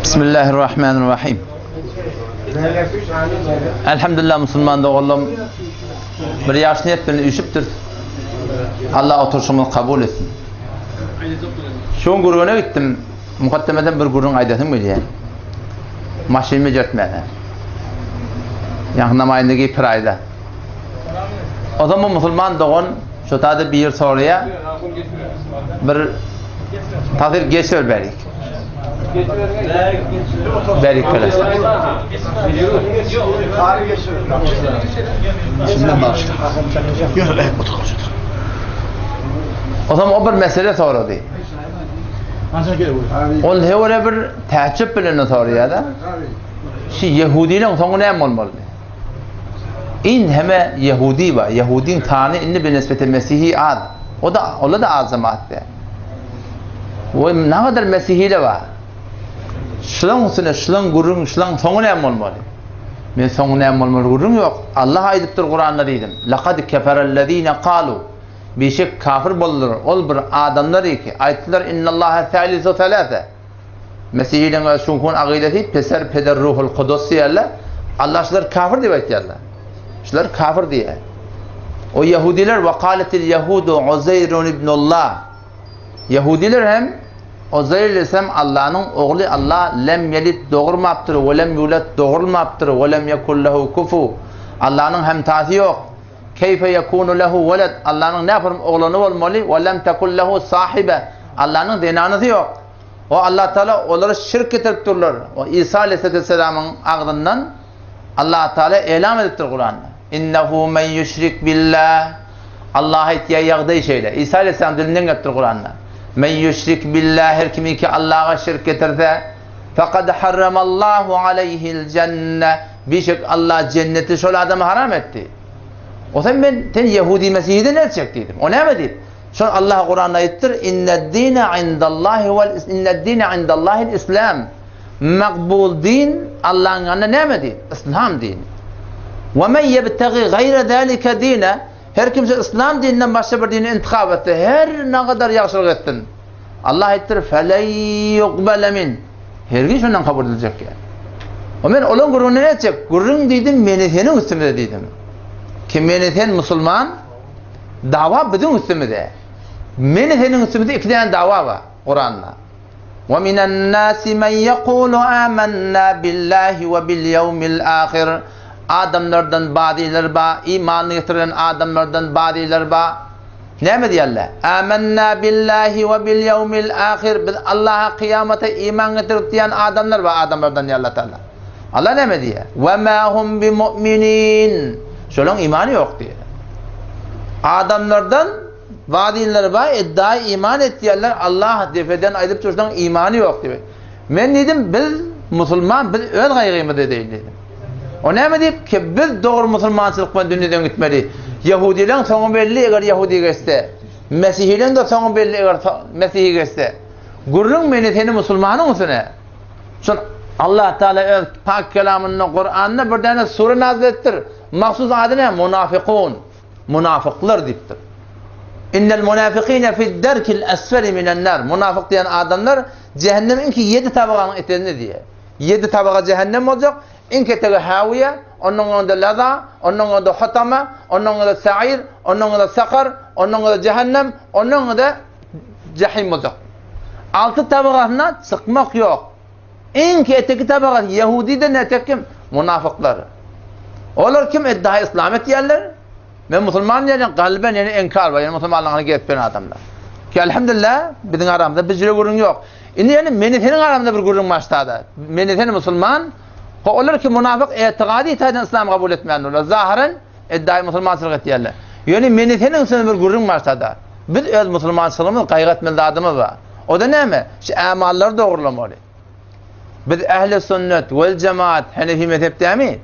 Bismillahirrahmanirrahim. Elhamdülillah Müslüman doğullum. Bir yaş niyet bilen üşüptür. Allah oturuşumu kabul etsin. Şoň guruna gittim. Mukaddemeden bir gurun aydatym bolýar. Maşinimi jertmäne. Ýagnamayndagi bir ayda. O zaman Müslüman doğun şu tadı bir yer soruya bir tadir geçer berik. Berik peles. O zaman o bir mesele soradı. Ol hewre bir täçip bilen soruya da. Şu Yahudilerin soňu näme bolmaly? İn heme Yahudi var. Yahudin tane inni bir nispete Mesihî ad. O da azamat'te. O ne kadar Mesihîle var. Şulan gurun, şulan soňu näme bolmaly? Men soňu näme bolmaly gurun ýok. Allah aýdypdyr Qur'anda diýdim. Laqad keferellezîne qalu. Beşik kafir boldular. Ol bir adamlar iki. Aýtdylar innallaha thalisu thalatha. Mesihîlerin şunkun agideti peser peder ruhul kudus diýerler. Allah şular kafir diýip aýtýarlar. Şular kafir diye. O Yahudiler ve kâletil Yahudu Uzeyrun ibnullah. Yahudiler hem Uzeyr desem Allah'ın oğlu Allah lem yelid doğurmaptır ve lem yulat doğurulmaptır ve lem yekul lehu kufu. Allah'ın hem tası yok. Keyfe yekunu lehu veled. Allah'ın ne yapar oğlunu olmalı ve lem tekul lehu sahibe. Allah'ın denanısı yok. O Allah Teala onları şirk getirip dururlar. O İsa Aleyhisselam'ın ağzından Allah Teala elam ediptir Kur'an'da. İnnehu men yüşrik billah. Allah'a ihtiyaç yağdığı şeyler. İsa Aleyhisselam dilinden getir Kur'an'da. Men yüşrik billah her kimi ki Allah'a şirk getirse fekad harramallahu aleyhil cenne. Birçok Allah cenneti şöyle adamı haram etti. O zaman ben Yahudi Mesih'den ne çektiydim? O ne mi deyip? Şu Allah Kur'an'da ayettir. İnned dine indallahil İslam. Makbul din Allah'ın yanında ne mi deyip? İslam dini. وَمَنْ يَبْتَغِي غَيْرَ ذَٰلِكَ دِينَ her kimse İslam dininden başka bir dini intikab etti. Her ne kadar yakışıklık ettin. Allah ettir. فَلَنْ يُقْبَلَ مِنْ her gün şundan kabul edilecek yani. O ben olan gururunu ne edecek? Gururun dedim, menitenin üstümde dedim. Ki meniten Müslüman, dava bizim üstümde. Menitenin üstümde iki tane dava var Kur'an'la. وَمِنَ النَّاسِ مَنْ يَقُولُ آمَنَّا بِاللّٰهِ وَبِالْيَوْمِ الْآخِرِ adamlardan badiler ba, imanı getiren adamlardan badiler ba. Ne mi diyorlar? Âmennâ billahi ve bil yevmil âhir. Biz Allah'a kıyamete iman getirip diyen adamlar var adamlardan ya Allah Teala. Allah ne mi diyor? Ve mâ hum bi mu'minin. Şöyle imanı yok diyor. Adamlardan vadiler ba, iddia iman ettiyerler. Allah defeden aydıp çocuktan imanı yok diyor. Ben dedim biz Müslüman, biz öl gayrımı dedim. O ne mi deyip ki biz doğru Müslümançılıkla dünyadan gitmeli. Yahudilerin sonu belli eğer Yahudi geçti. Mesihlerin de sonu belli eğer Mesih'i geçti. Gurrun meneteni Müslümanın üstüne. Son Allah Teala pak kelamının Kur'an'da bir tane sure nazil ettir. Mahsus adı ne? Münafıkun. Münafıklar deyiptir. İnnel münafıkîne fid derkil esfeli minen nar. Münafık diyen adamlar cehennemin ki 7 tabakanın eteğinde diye. 7 tabaka cehennem olacak. İnketege haviye, onun da laza, onun da hatama, onun da sa'ir, onun da sakar, onun da cehennem, onun da cehim olacak. 6 tabakasına çıkmak yok. İnketege tabakası Yahudi'den etekim münafıklar. Onlar kim iddia İslamet yerler? Ben Müslüman yani kalben yani inkar var. Yani Müslümanlığına gitmeyen adamlar. Ki elhamdülillah bizim aramızda bir sürü gurun yok. Yani menitenin aramızda bir gurun başladı. Menitenin Müslüman. Onlar ki münafık etikadi itaden İslam kabul etmeyenler. Zahiren iddiayı Müslümançılık ettiyerler. Yani menitenin üstünde bir gururun başladı. Biz öz Müslümançılığımız gayretmeli adımız var. O da ne mi? Şu amalları doğrulamalı. Biz ehl-i sünnet vel cemaat Hanefi mezhep değil mi?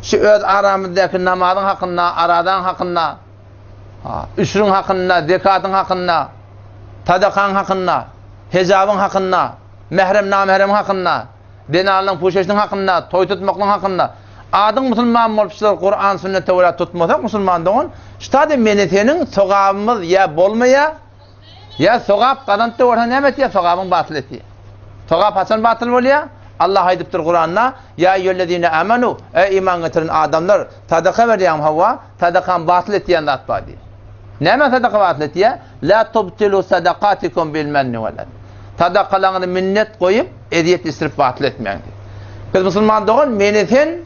Şu öz aramızdaki namazın hakkında, aradan hakkında, üçrün hakkında, zekatın hakkında, tadakan hakkında, hicabın hakkında, mehrem namehrem hakkında, denarlığın puşeşinin hakkında, toy tutmakın hakkında. Adın Müslüman olmuşlar, Kur'an, sünnet, Tevrat tutmasak Müslüman doğun. İşte menitenin sogabımız ya bolmaya, ya sogab kadantı orta nemet ya sogabın batıl eti. Sogab hasan batıl oluyor, Allah aydıptır Kur'an'na ya eyyühellezine amenu ey iman getiren adamlar sadaka veriyem hava sadakan batıl ettiyen atba diye. Neme sadaka batıl ettiye? La tubtilu sadakatikum bil menni veled. Sadakalarını minnet koyup ediyet istirip batıl etmeyin diye. Biz Müslüman doğun menethin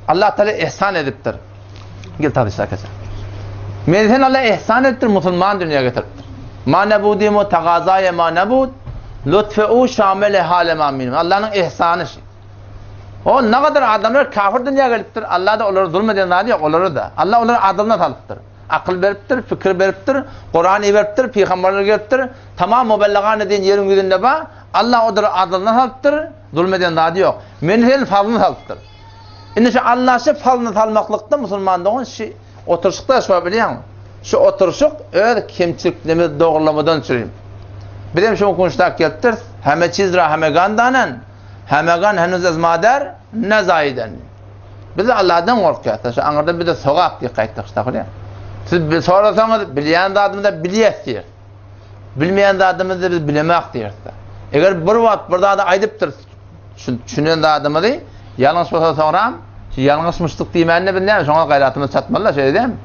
Allah Teala ihsan ediptir. Gel tartışsak kesin. Menethin Allah ihsan ediptir Müslüman dünyaya getiriptir. Ma nebudimu tagazaya ma nebud lütfe'u şamele halema minim. Allah'ın ihsanı şey. O ne kadar adamlar kafir dünyaya geliptir. Allah da onları zulmeden daha yok. Onları da. Allah onları adılına talıptır. Akıl veriptir, fikir veriptir, Kur'an'ı veriptir, peygamberleri veriptir. Tamam mübellegan edin yerin yüzünde ba. Allah onları adılına talıptır. Zulmeden daha yok. Menhe'nin fazlını talıptır. İnşa Allah şu fazlını talmaklıkta Müslümanlığın şu oturuşukta şu biliyor musun? Şu oturuşuk öyle kimçiliklerimizi doğrulamadan süreyim. Bilem şu konuştak geliptir. Heme çizra heme gandanen. Heme gan henüz ezmader ne zayiden. Biz Allah'dan korkuyoruz. Şu anırda bir de sokak diye kayıttık işte. Siz sorarsanız bileyen de adımda biliyet diyor. Bilmeyen de adımda biz bilemek diyor. Eğer bir vakit burada da aydıptır. Düşünen de adımı değil. Yanlış olsa soram. Yanlışmışlık diymeyenle bilmem. Sonra gayretimiz çatmalılar şey diyeyim.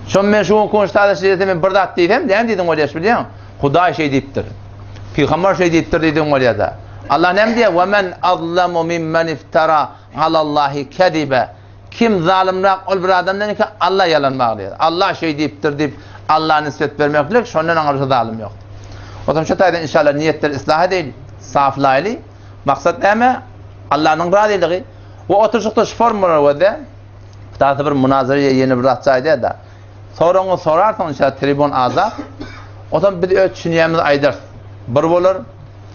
Son men şu konuştada şey dedim bir dat dedim. Ne dedim oraya biliyor musun? Huda şey deyiptir. Peygamber şey deyiptir dedim oraya da. Allah ne diyor? Ve men azlamu mimmen iftara alallahi kedibe. Kim zalimrak ol bir adamdan ki Allah yalanmak diyor. Allah şey deyiptir deyip Allah'a nispet vermeklik şondan anırsa zalim yok. O zaman şu taydan inşallah niyetler ıslah değil, saflaylı. Maksat ne? Allah'ın razılığı. Ve oturuşukta şu formülü var da. Daha bir münazaraya yeni bir rahatsaydı da. Sorunu sorarsan inşallah tribun azap. O zaman bir de düşünüyemiz aydır. Bir olur,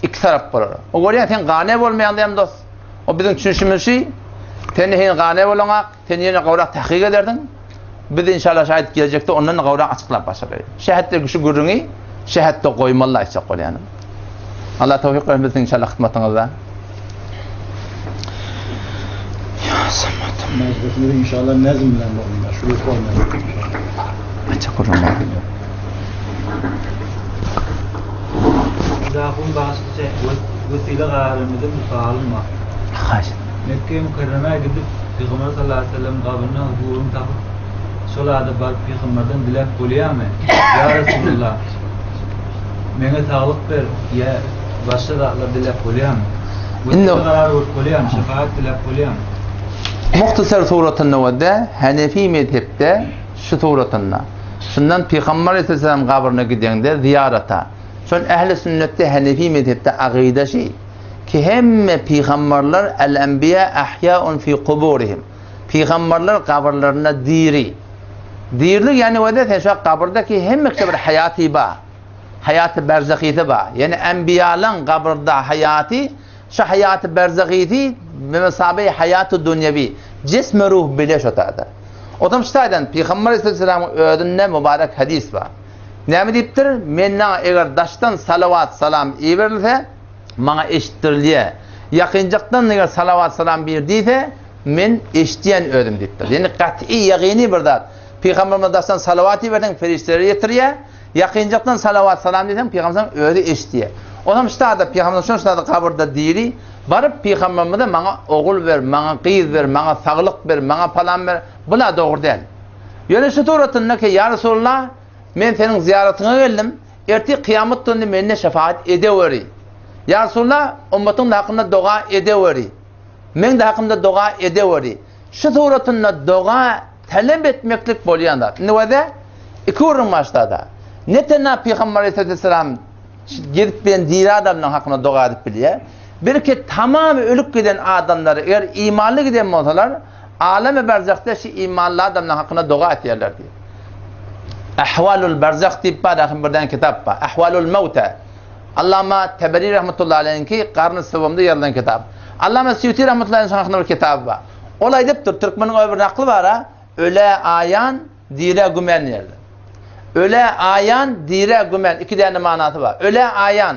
iki taraf olur. O görüyen sen gane olmayan diyem dost. O bizim düşünüşümüz şey. Sen hin gane olana, sen yine kavrak tahkik ederdin. Biz de inşallah şahit gelecekte ondan kavrak açıklap başarıyor. Şehitler güçlü görünü, şehitde koymalı ise koyalım. Allah tevfik vermesin inşallah hizmetinizde. Meclisinde inşallah nezmle olunlar. Şuraya koymayalım. Açık kurulma. Dahun bahsede vesile gayrımızda musallim var. Hayır. Mekke mükerremeye gidip Peygamber sallallahu aleyhi ve sellem kabrine huzurunu tapıp solada bar Peygamberden dilek koyuyam. Ya Resulullah. Mene sağlık ver ya başka da dilek koyuyam. Vesile gayrı koyuyam, şefaat dilek koyuyam. Muhtasar suratında vadde Hanefi mezhepte şu suratında. Şundan Peygamber Aleyhisselam kabrine gidende ziyarata. Son ehli sünnette Hanefi mezhepte akide şey ki hem peygamberler el-enbiya ahyaun fi kuburihim. Peygamberler kabirlerine diri. Dirlik yani vadde şu kabirdeki hem bir hayatı ba. Hayatı berzakiyeti ba. Yani enbiyaların kabirde hayatı şu hayatı berzakiyeti mesabe hayatı dünyevi. Cism ruh bile şotadır. Otam ştaydan Peygamber Aleyhisselam'ın ödünne mübarek hadis var. Ne deyiptir? Menna eğer daştan salavat salam iyi verilse bana eşittirliye. Yakıncaktan eğer salavat salam bir deyse men eşittiyen ödüm deyiptir. Yani kat'i yakini bir dat. Peygamber'e daştan salavatı verdin ferişteleri getiriye. Yakıncaktan salavat salam deysen Peygamber'den ödü eşittiye. Otam ştayda Peygamber'den şun ştayda kabirde diri. Barıp Peygamber'e bana oğul ver, bana kız ver, bana sağlık ver, bana falan ver. Buna doğru değil. Yani şu turatında ki ya Resulullah ben senin ziyaretine geldim. Erti kıyamet günü benimle şefaat edeveri. Ya Resulullah ümmetin hakkında dua edeveri. Men de hakkında dua edeveri. Şu turatında dua talep etmeklik bolyanlar. Ne var da? İki uğrun başladı. Ne tane Peygamber Aleyhisselam gidip ben diri adamların hakkında dua edip biliyor. Bir ki tamamı ölüp giden adamları eğer imanlı giden olsalar alem-i berzakta şu imanlı adamların hakkında dua etiyorlar diye. Ahvalul berzak deyip var birden kitap var. Ahvalul mevte. Allama Teberi rahmetullahi aleyhin ki karnı sıvımda yazılan kitap. Allama Suyuti rahmetullahi aleyhin hakkında bir kitap var. Olay deyiptir. Türkmenin öbür naklı var ha. Öle ayan dire gümen yerler. Öle ayan dire gümen. İki tane manası var. Öle ayan.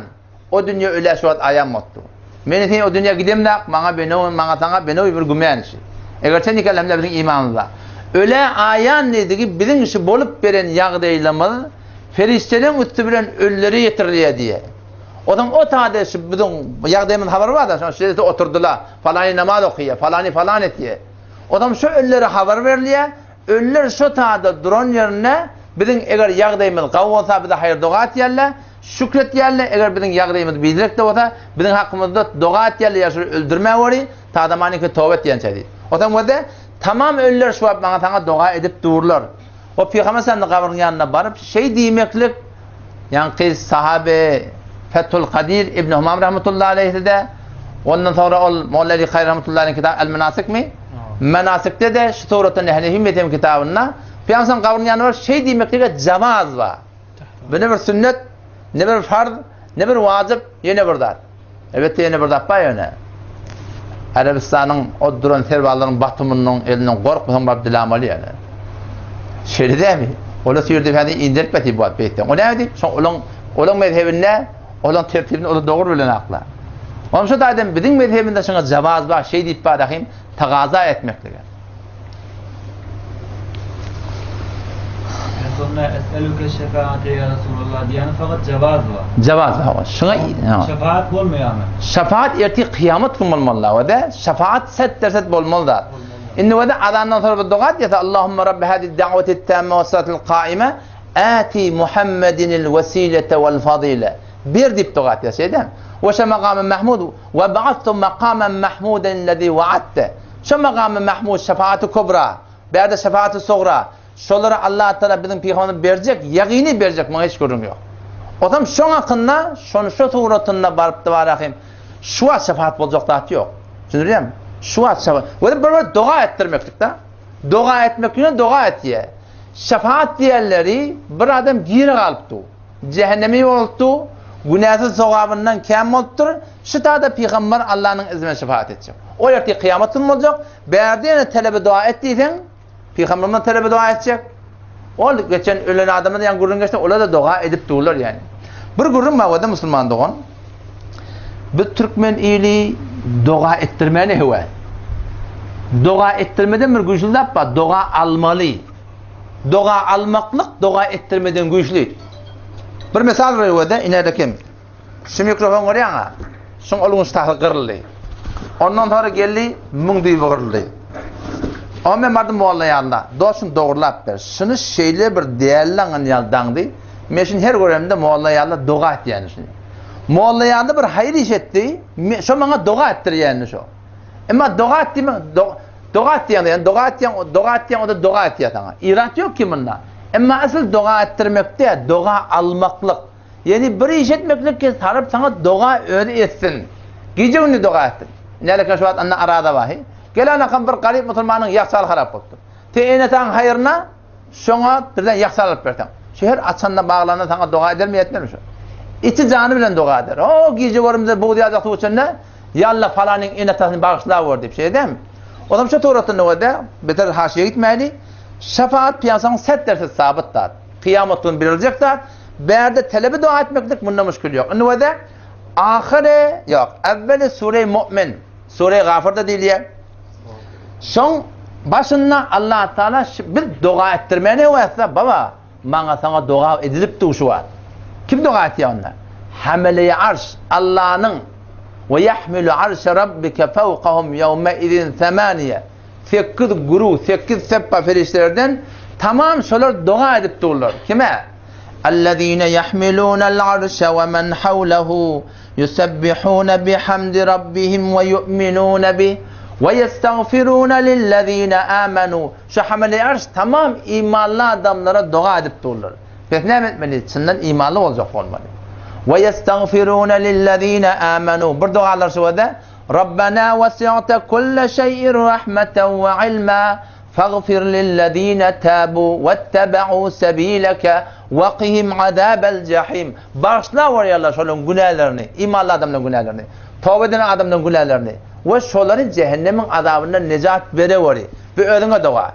O dünya öyle şu an ayan mutlu. Men o dünya gidem de bana beni bana sana beni bir gümen şey. Eğer sen dikelemde bizim imanımızda. Öyle ayan dediği bizim işi bolup veren yağdaylamız feriştelerin üstü bilen ölüleri yetirliye diye. Odan o tade şu bizim yağdayımın haberi var da şöyle oturdular. Falani namaz okuyor, falan etiyor. Odam şu ölleri haber verliye, öller şu tade duran yerine bizim eğer yağdayımız qav olsa bize hayır dua etyerler. Şükret yerler eğer bizim yağdayımız bildirek de olsa bizim hakkımızda dua etyerler ya şu öldürme var. Tadamani ki tövbe diyen şey. Odam o da tamam öller şu bana sana dua edip dururlar. O Peygamber Efendimiz kabrinin yanına barıp şey diyemeklik yani kız sahabe Fethul Kadir İbn Humam rahmetullahi aleyhi de ondan sonra ol Mollali Hayr rahmetullahi aleyhi kitabı El Menasik mi? Menasik'te de şu Tevrat'ın ehli himmetim kitabında Peygamber kabrinin yanına var şey diyemeklik cevaz var. Bu ne bir sünnet, ne bir farz, ne bir vacip, yine bir dar. Evet yine bir dar payına. Arabistan'ın o duran servalların batımının elinden korkmadan bab dilamalı yani. Şöyle değil mi? Ola suyurdu efendi indirtmedi bu beytten. O ne dedi? Son olan mezhebinde, olan tertibinde onu doğru bilen akla. Onun şu da adam bizim mezhebinde şuna cevaz var, şey deyip bakayım, takaza etmekle. Sonra es'eluke şefaate ya Resulullah diyen fakat cevaz var. Cevaz var. Şuna şefaat olmuyor ama. Şefaat erti kıyamet bulmalı ve de şefaat set bulmalı da. İnne ve de adandan sonra bir dua et Allahümme Rabbi hadi da'veti tamme ve salatul qaime ati Muhammedinil vesilete vel fadile. Bir dip dua et ya şeyden. Ve şu makamı Mahmud ve ba'athtu makamen Mahmuden lezi va'atte. Şu makamı Mahmud şefaati kubra. Bir de şefaati sugra. Şoları Allah Teala bizim peygamberimiz verecek, yaqini verecek, bana hiç görüm yok. Adam şu hakkında, şu suratında barıp da var akım. Şu şefaat olacak da yok. Düşünüyor musun? Şu şefaat. Ve böyle dua ettirmektik de. Dua etmek yine dua et diye. Şefaat diğerleri bir adam geri kalıptı. Cehennemi oldu. Günahsız sevabından kem oldu. Şu da peygamber Allah'ın izniyle şefaat edecek. O yerti kıyametin olacak. Beğerdiğine talebe dua ettiysen Peygamber'den talebe dua edecek. O geçen ölen adamın yan gurun geçti. Ola da dua edip dururlar yani. Bir gurun var da Müslüman doğan. Bir Türkmen iyiliği dua ettirmeni hüve. Dua ettirmeden bir güçlü laf var. Dua almalı. Dua almaklık dua ettirmeden güçlü. Bir misal veriyor da inedekim. Şu mikrofon var ya. Şun olun tahıl kırıldı. Ondan sonra geldi mung diye kırıldı. Ama madem mualla yanında, dostun doğrulap ver. Şunu şeyle bir değerlenen yaldandı. Meşin her görevimde mualla yanında dua et yani şunu. Mualla yanında bir hayır iş etti. Şu bana dua ettir yani şu. Ama dua etti mi? Dua etti yani. Dua etti o da dua etti yani. İrat yok ki bunda. Ama asıl dua ettirmekte, dua almaklık. Yani bir iş etmeklik ki sarıp sana dua öğretsin. Gece günü dua ettin. Nelike şu an anne arada vahi. Gelen akım bir garip Müslümanın yaksal harap oldu. Teynetan hayırına şuna birden yaksal alıp verten. Şehir açanla bağlanına sana dua eder mi etmez mi şu? İçi canı bilen dua eder. O gece varımızda buğdayacak tuğuçunda yalla falanın inetasını bağışla var deyip şey değil mi? O zaman şu tuğratın ne de beter haşiye gitmeyeli. Şefaat piyasanın set dersi sabit da. Kıyametun birilecek da. Berde talebi dua etmeklik bunda müşkül yok. Ne de ahire yok. Evveli Sure-i Mu'min. Sure-i Gafir'da değil ya. Son başında Allah Teala bir dua ettirmeni varsa baba bana sana dua edilip şu var. Kim dua ediyor onlar? Hamile arş Allah'ın ve yahmilu arş rabbike fevkahum yevme idin semaniye. 8 guru, 8 seppa ferişlerden tamam şolar dua edip dururlar. Kime? اَلَّذ۪ينَ يَحْمِلُونَ الْعَرْشَ وَمَنْ حَوْلَهُ يُسَبِّحُونَ بِحَمْدِ رَبِّهِمْ وَيُؤْمِنُونَ بِهِ وَيَسْتَغْفِرُونَ لِلَّذ۪ينَ آمَنُوا. Şu hamile arş tamam imanlı adamlara dua edip dururlar. Peki ne etmeli? Senden imanlı olacak olmalı. وَيَسْتَغْفِرُونَ لِلَّذ۪ينَ آمَنُوا. Bir dualar şu da رَبَّنَا وَسِعْتَ كُلَّ شَيْءٍ رَحْمَةً وَعِلْمًا فَاغْفِرْ لِلَّذ۪ينَ تَابُوا وَاتَّبَعُوا سَب۪يلَكَ وَقِهِمْ عَذَابَ الْجَحِيمِ. Bağışla var ya Allah şunun günahlarını, imanlı adamların günahlarını, tövbe eden adamların günahlarını ve şoların cehennemin azabından necat vere var. Bir öğrene dua.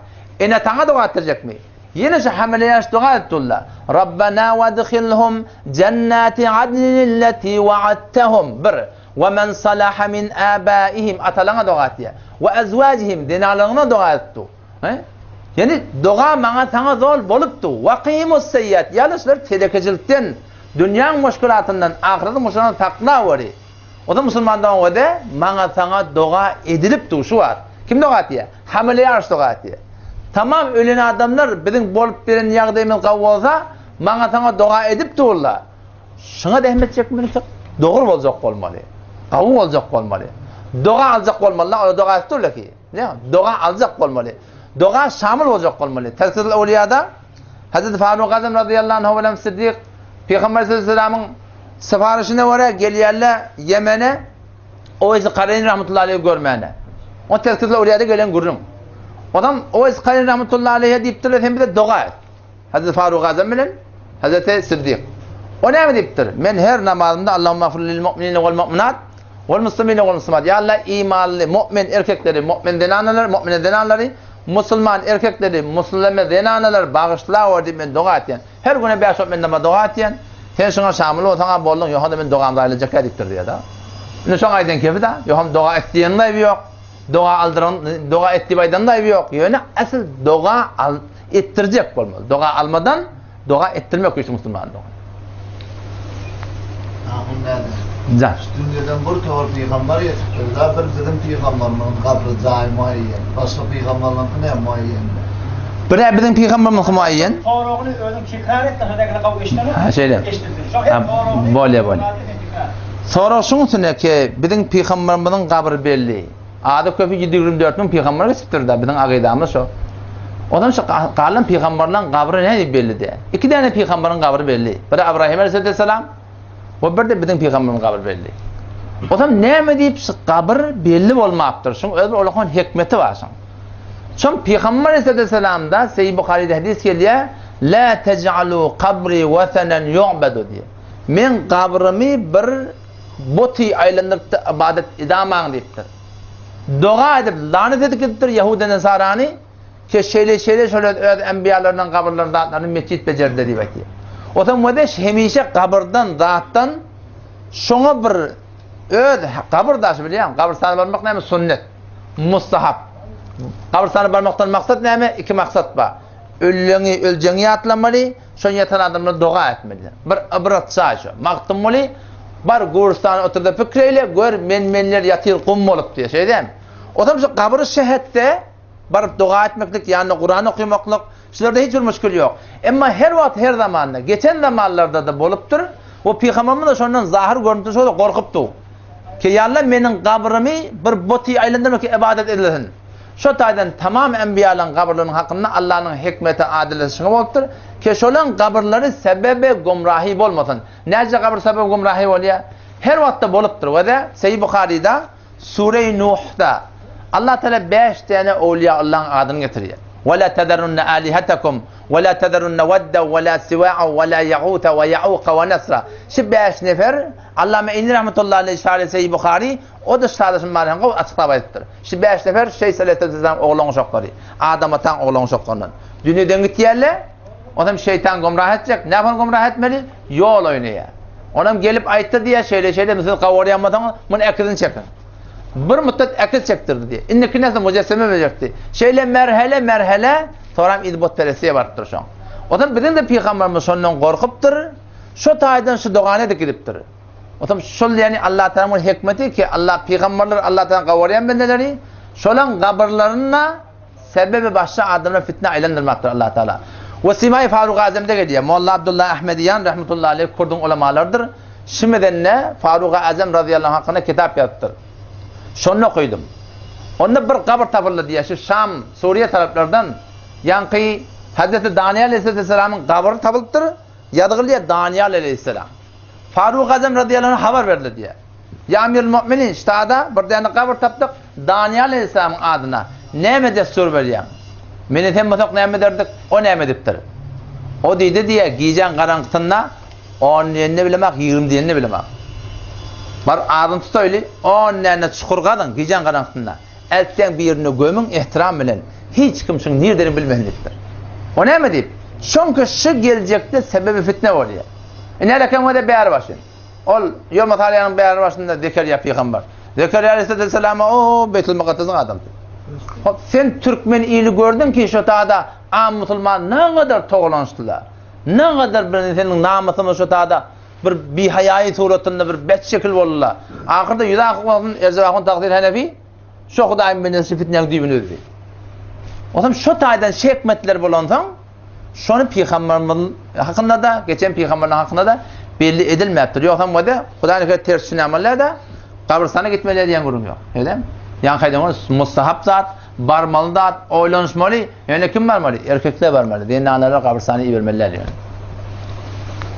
Tana dua ettirecek mi? Yine şu hamile yaş dua ettiler. Rabbena وَدْخِلْهُمْ جَنَّاتِ عَدْنٍ الَّتِي وَعَدْتَهُمْ. Bir. وَمَنْ صَلَحَ مِنْ آبَائِهِمْ. Atalarına dua etti. وَاَزْوَاجِهِمْ. Dinalarına dua etti. Yani dua bana sana zor boluptu. وَقِيمُ السَّيَّاتِ. Yanlışlar tedekecilikten, dünyanın müşkülatından ahiretin müşkülatından takla veri. O da Müslümandan o da bana sana dua edilip duruşu var. Kim dua ediyor? Hamile arş dua ediyor. Tamam ölen adamlar bizim bolup veren yağdayımız kavga olsa bana sana dua edip dururlar. Şuna da ehmet mi? Doğru olacak olmalı. Kavga olacak olmalı. Dua alacak olmalı. O dua ettiler ki. Dua alacak olmalı. Dua şamil olacak olmalı. Tezkir-i Evliya'da Hazreti Faruk Azam radıyallahu anh ve Siddiq Peygamber sallallahu aleyhi ve sellem'in sifarişine var geliyorlar Yemen'e o iz Kareyn rahmetullahi aleyhi görmeyene. O Tezkir-i Evliya'da gelen gurrum. Adam o iz Kareyn rahmetullahi aleyhi deyiptiler hem de dua et. Hazreti Faruk Azam ile Hazreti Siddiq. O ne mi deyiptir? Men her namazımda Allahümme afir lil mu'minine vel mu'minat vel muslimine vel muslimat. Ya Allah imanlı mümin erkekleri, mümin denanları, mümin denanları, Müslüman erkekleri, Müslüme denanları bağışla var diye ben dua etyen. Her güne 5 vakit ben dua etyen. Sen şuna şamil olsana bollun yok da ben duamda ayrılacak ediktir diye da. Ne şuna aydan kefi da? Yok dua ettiğin de yok. Dua aldıran, dua ettiği baydan da yok. Yani asıl dua ettirecek olmalı. Dua almadan dua ettirmek için Müslüman dua. Can. Dünyadan bir tavır peygamber yetiştir. Daha bir bizim peygamberlerin kabrı daimaiyen. Başka peygamberlerin ne maiyen? Bir bizim peygamberimiz muayyen. Toruğunu özüm tekrar etti. Hadakla kavga işlerini. Ha şeyler. Böyle. Sonra şunun üstüne ki bizim peygamberimizin kabrı belli. Adı köpü 724 bin peygamber geçiptir da bizim akidamız o. Ondan sonra kalan peygamberlerin kabrı ne belli de. 2 tane peygamberin kabrı belli. Biri İbrahim aleyhisselam. O bir de bizim peygamberimiz kabir belli. O zaman ne mi deyip kabir belli olmaktır. Çünkü öyle bir Allah'ın hikmeti var. Çünkü Peygamber Aleyhisselam'da Seyyid Bukhari'de hadis geliyor. La tec'alu kabri vathenen yu'bedu diye. Men kabrimi bir boti aylanıp ibadet edaman deyiptir. Dua edip lanet ediptir Yahudi Nesarani ki şöyle enbiyalarından kabirlerinden mescit becerdi diye bakıyor. O zaman hemişe kabirden zattan şuna bir kabirdaşı biliyorum. Kabirstana barmak neymi? Sünnet. Mustahab. Kabirstana barmaktan maksat neymi? 2 maksat var. Öleceğini atlamalı, son yatan adamla dua etmeli. Bir ibrat sadece. Maktımmalı, bir Gürcistan'a oturdu fikreyle, gör menler yatır kum olup diye şey değil mi? O zaman şu kabir şehette barıp dua etmeklik, yani Kur'an okumaklık, şunlarda hiçbir müşkül yok. Ama her vakit her zamanla, geçen zamanlarda da boluptur. O peygamberimiz de şundan zahir görüntüsü oldu, korkuptu. Ki ya Allah menin kabrimi bir boti aylandırmak ki ibadet edilesin. Şu taydan tamam enbiyaların kabirlerinin hakkında Allah'ın hikmeti adilesi oluptur. Ki şolan kabirleri sebebi gumrahi olmasın. Nece kabir sebebi gumrahi oluyor? Her vakitte boluptur. Ve de Seyyid Bukhari'de Sure-i Nuh'da Allah Teala 5 tane evliya Allah'ın adını getiriyor. وَلَا تَذَرُنَّ آلِهَتَكُمْ وَلَا تَذَرُنَّ وَدَّ وَلَا سِوَاعًا وَلَا يَعُوتَ وَيَعُوقَ وَنَسْرًا. Şu 5 nefer Allame İnni rahmetullahi aleyhi şahane Seyyid Bukhari o da şahadasın marifetini açıklama ettir. Şu 5 nefer Şeyh Sallallahu oğlan uşakları. Adam atan oğlan uşaklarından. Dünyadan gittiyerler. Adam şeytan gumrah edecek. Ne yapalım gumrah etmeli? Yol oynuyor. Onam gelip ayıttı diye şeyle mesela kavrayamadan bunu ekidini çekin. Bir müddet ekid çektirdi diye. İnneki nasıl mücesseme verecekti. Şeyle merhele sonra idbot teresiye vardır şu an. O zaman bizim de peygamberimiz sonundan korkuptur. Şu taydan şu doğana da gidiptir. O zaman şol yani Allah Teala'nın hikmeti ki Allah peygamberler Allah Teala kavrayan bendeleri şolan kabirlerine sebebi başka adamlar fitne aylandırmaktır Allah Teala. Ve Simay Faruk Azam'da geliyor. Molla Abdullah Ahmediyan rahmetullahi aleyh Kurdun ulemalardır. Şimdiden ne Faruk Azam radıyallahu anh hakkında kitap yaptır. Şunu koydum. Onda bir kabir tapıldı diye şu Şam, Suriye taraflardan yankı Hazreti Daniyal Aleyhisselam'ın kabri tapılıptır. Yadığılıya Daniyal Aleyhisselam. Faruk Azam radıyallahu anh haber verdi diye. Ya Amirul Mu'minin ştada bir tane kabir taptık Daniyal Aleyhisselam'ın adına. Ne mi destur veriyem? Meni temmasak ne mi derdik? O ne mi diptir? O dedi diye giyeceğin karanlıkında 10 yenini bilemek, 20 yenini bilemek. Var ağzını tutoyli, 10 yenini çukur kadın giyeceğin karanlıkında. Elten bir yerini gömün ihtiram bilen. Hiç kimsin nereden bilmeyenliktir. O ne mi deyip? Çünkü şu gelecekte sebebi fitne oluyor. Nereken o da beğer başın. Ol, yol matalyanın beğer başında Zekeriya peygamber. Zekeriya Aleyhisselam'a o Beytül Mukaddes'in adamdır. Sen Türkmen iyili gördün ki şu dağda Müslüman ne kadar toğlanıştılar. Ne kadar senin namusunu şu dağda bir hayai suratında bir bet şekil bollar. Ahirde yüzakın erzakın takdir Hanefi şu Hudaýyň bilen fitneň diýbini öldü. Otam şu taýdan şekmetler bolansaň şonu peýgamberimiň hakynda da geçen peýgamberiň hakynda da belli edilmepdir. Ýoksam bu da Hudaýyň ters sünamallar da kabristana gitmeler diýen gurun ýok. Edem? Ýa-ni haýdan mustahap zat, barmaly zat, oýlanışmaly, ýöne kim barmaly? Erkekler barmaly. Diýen analar kabristana ibermeliler ýöne.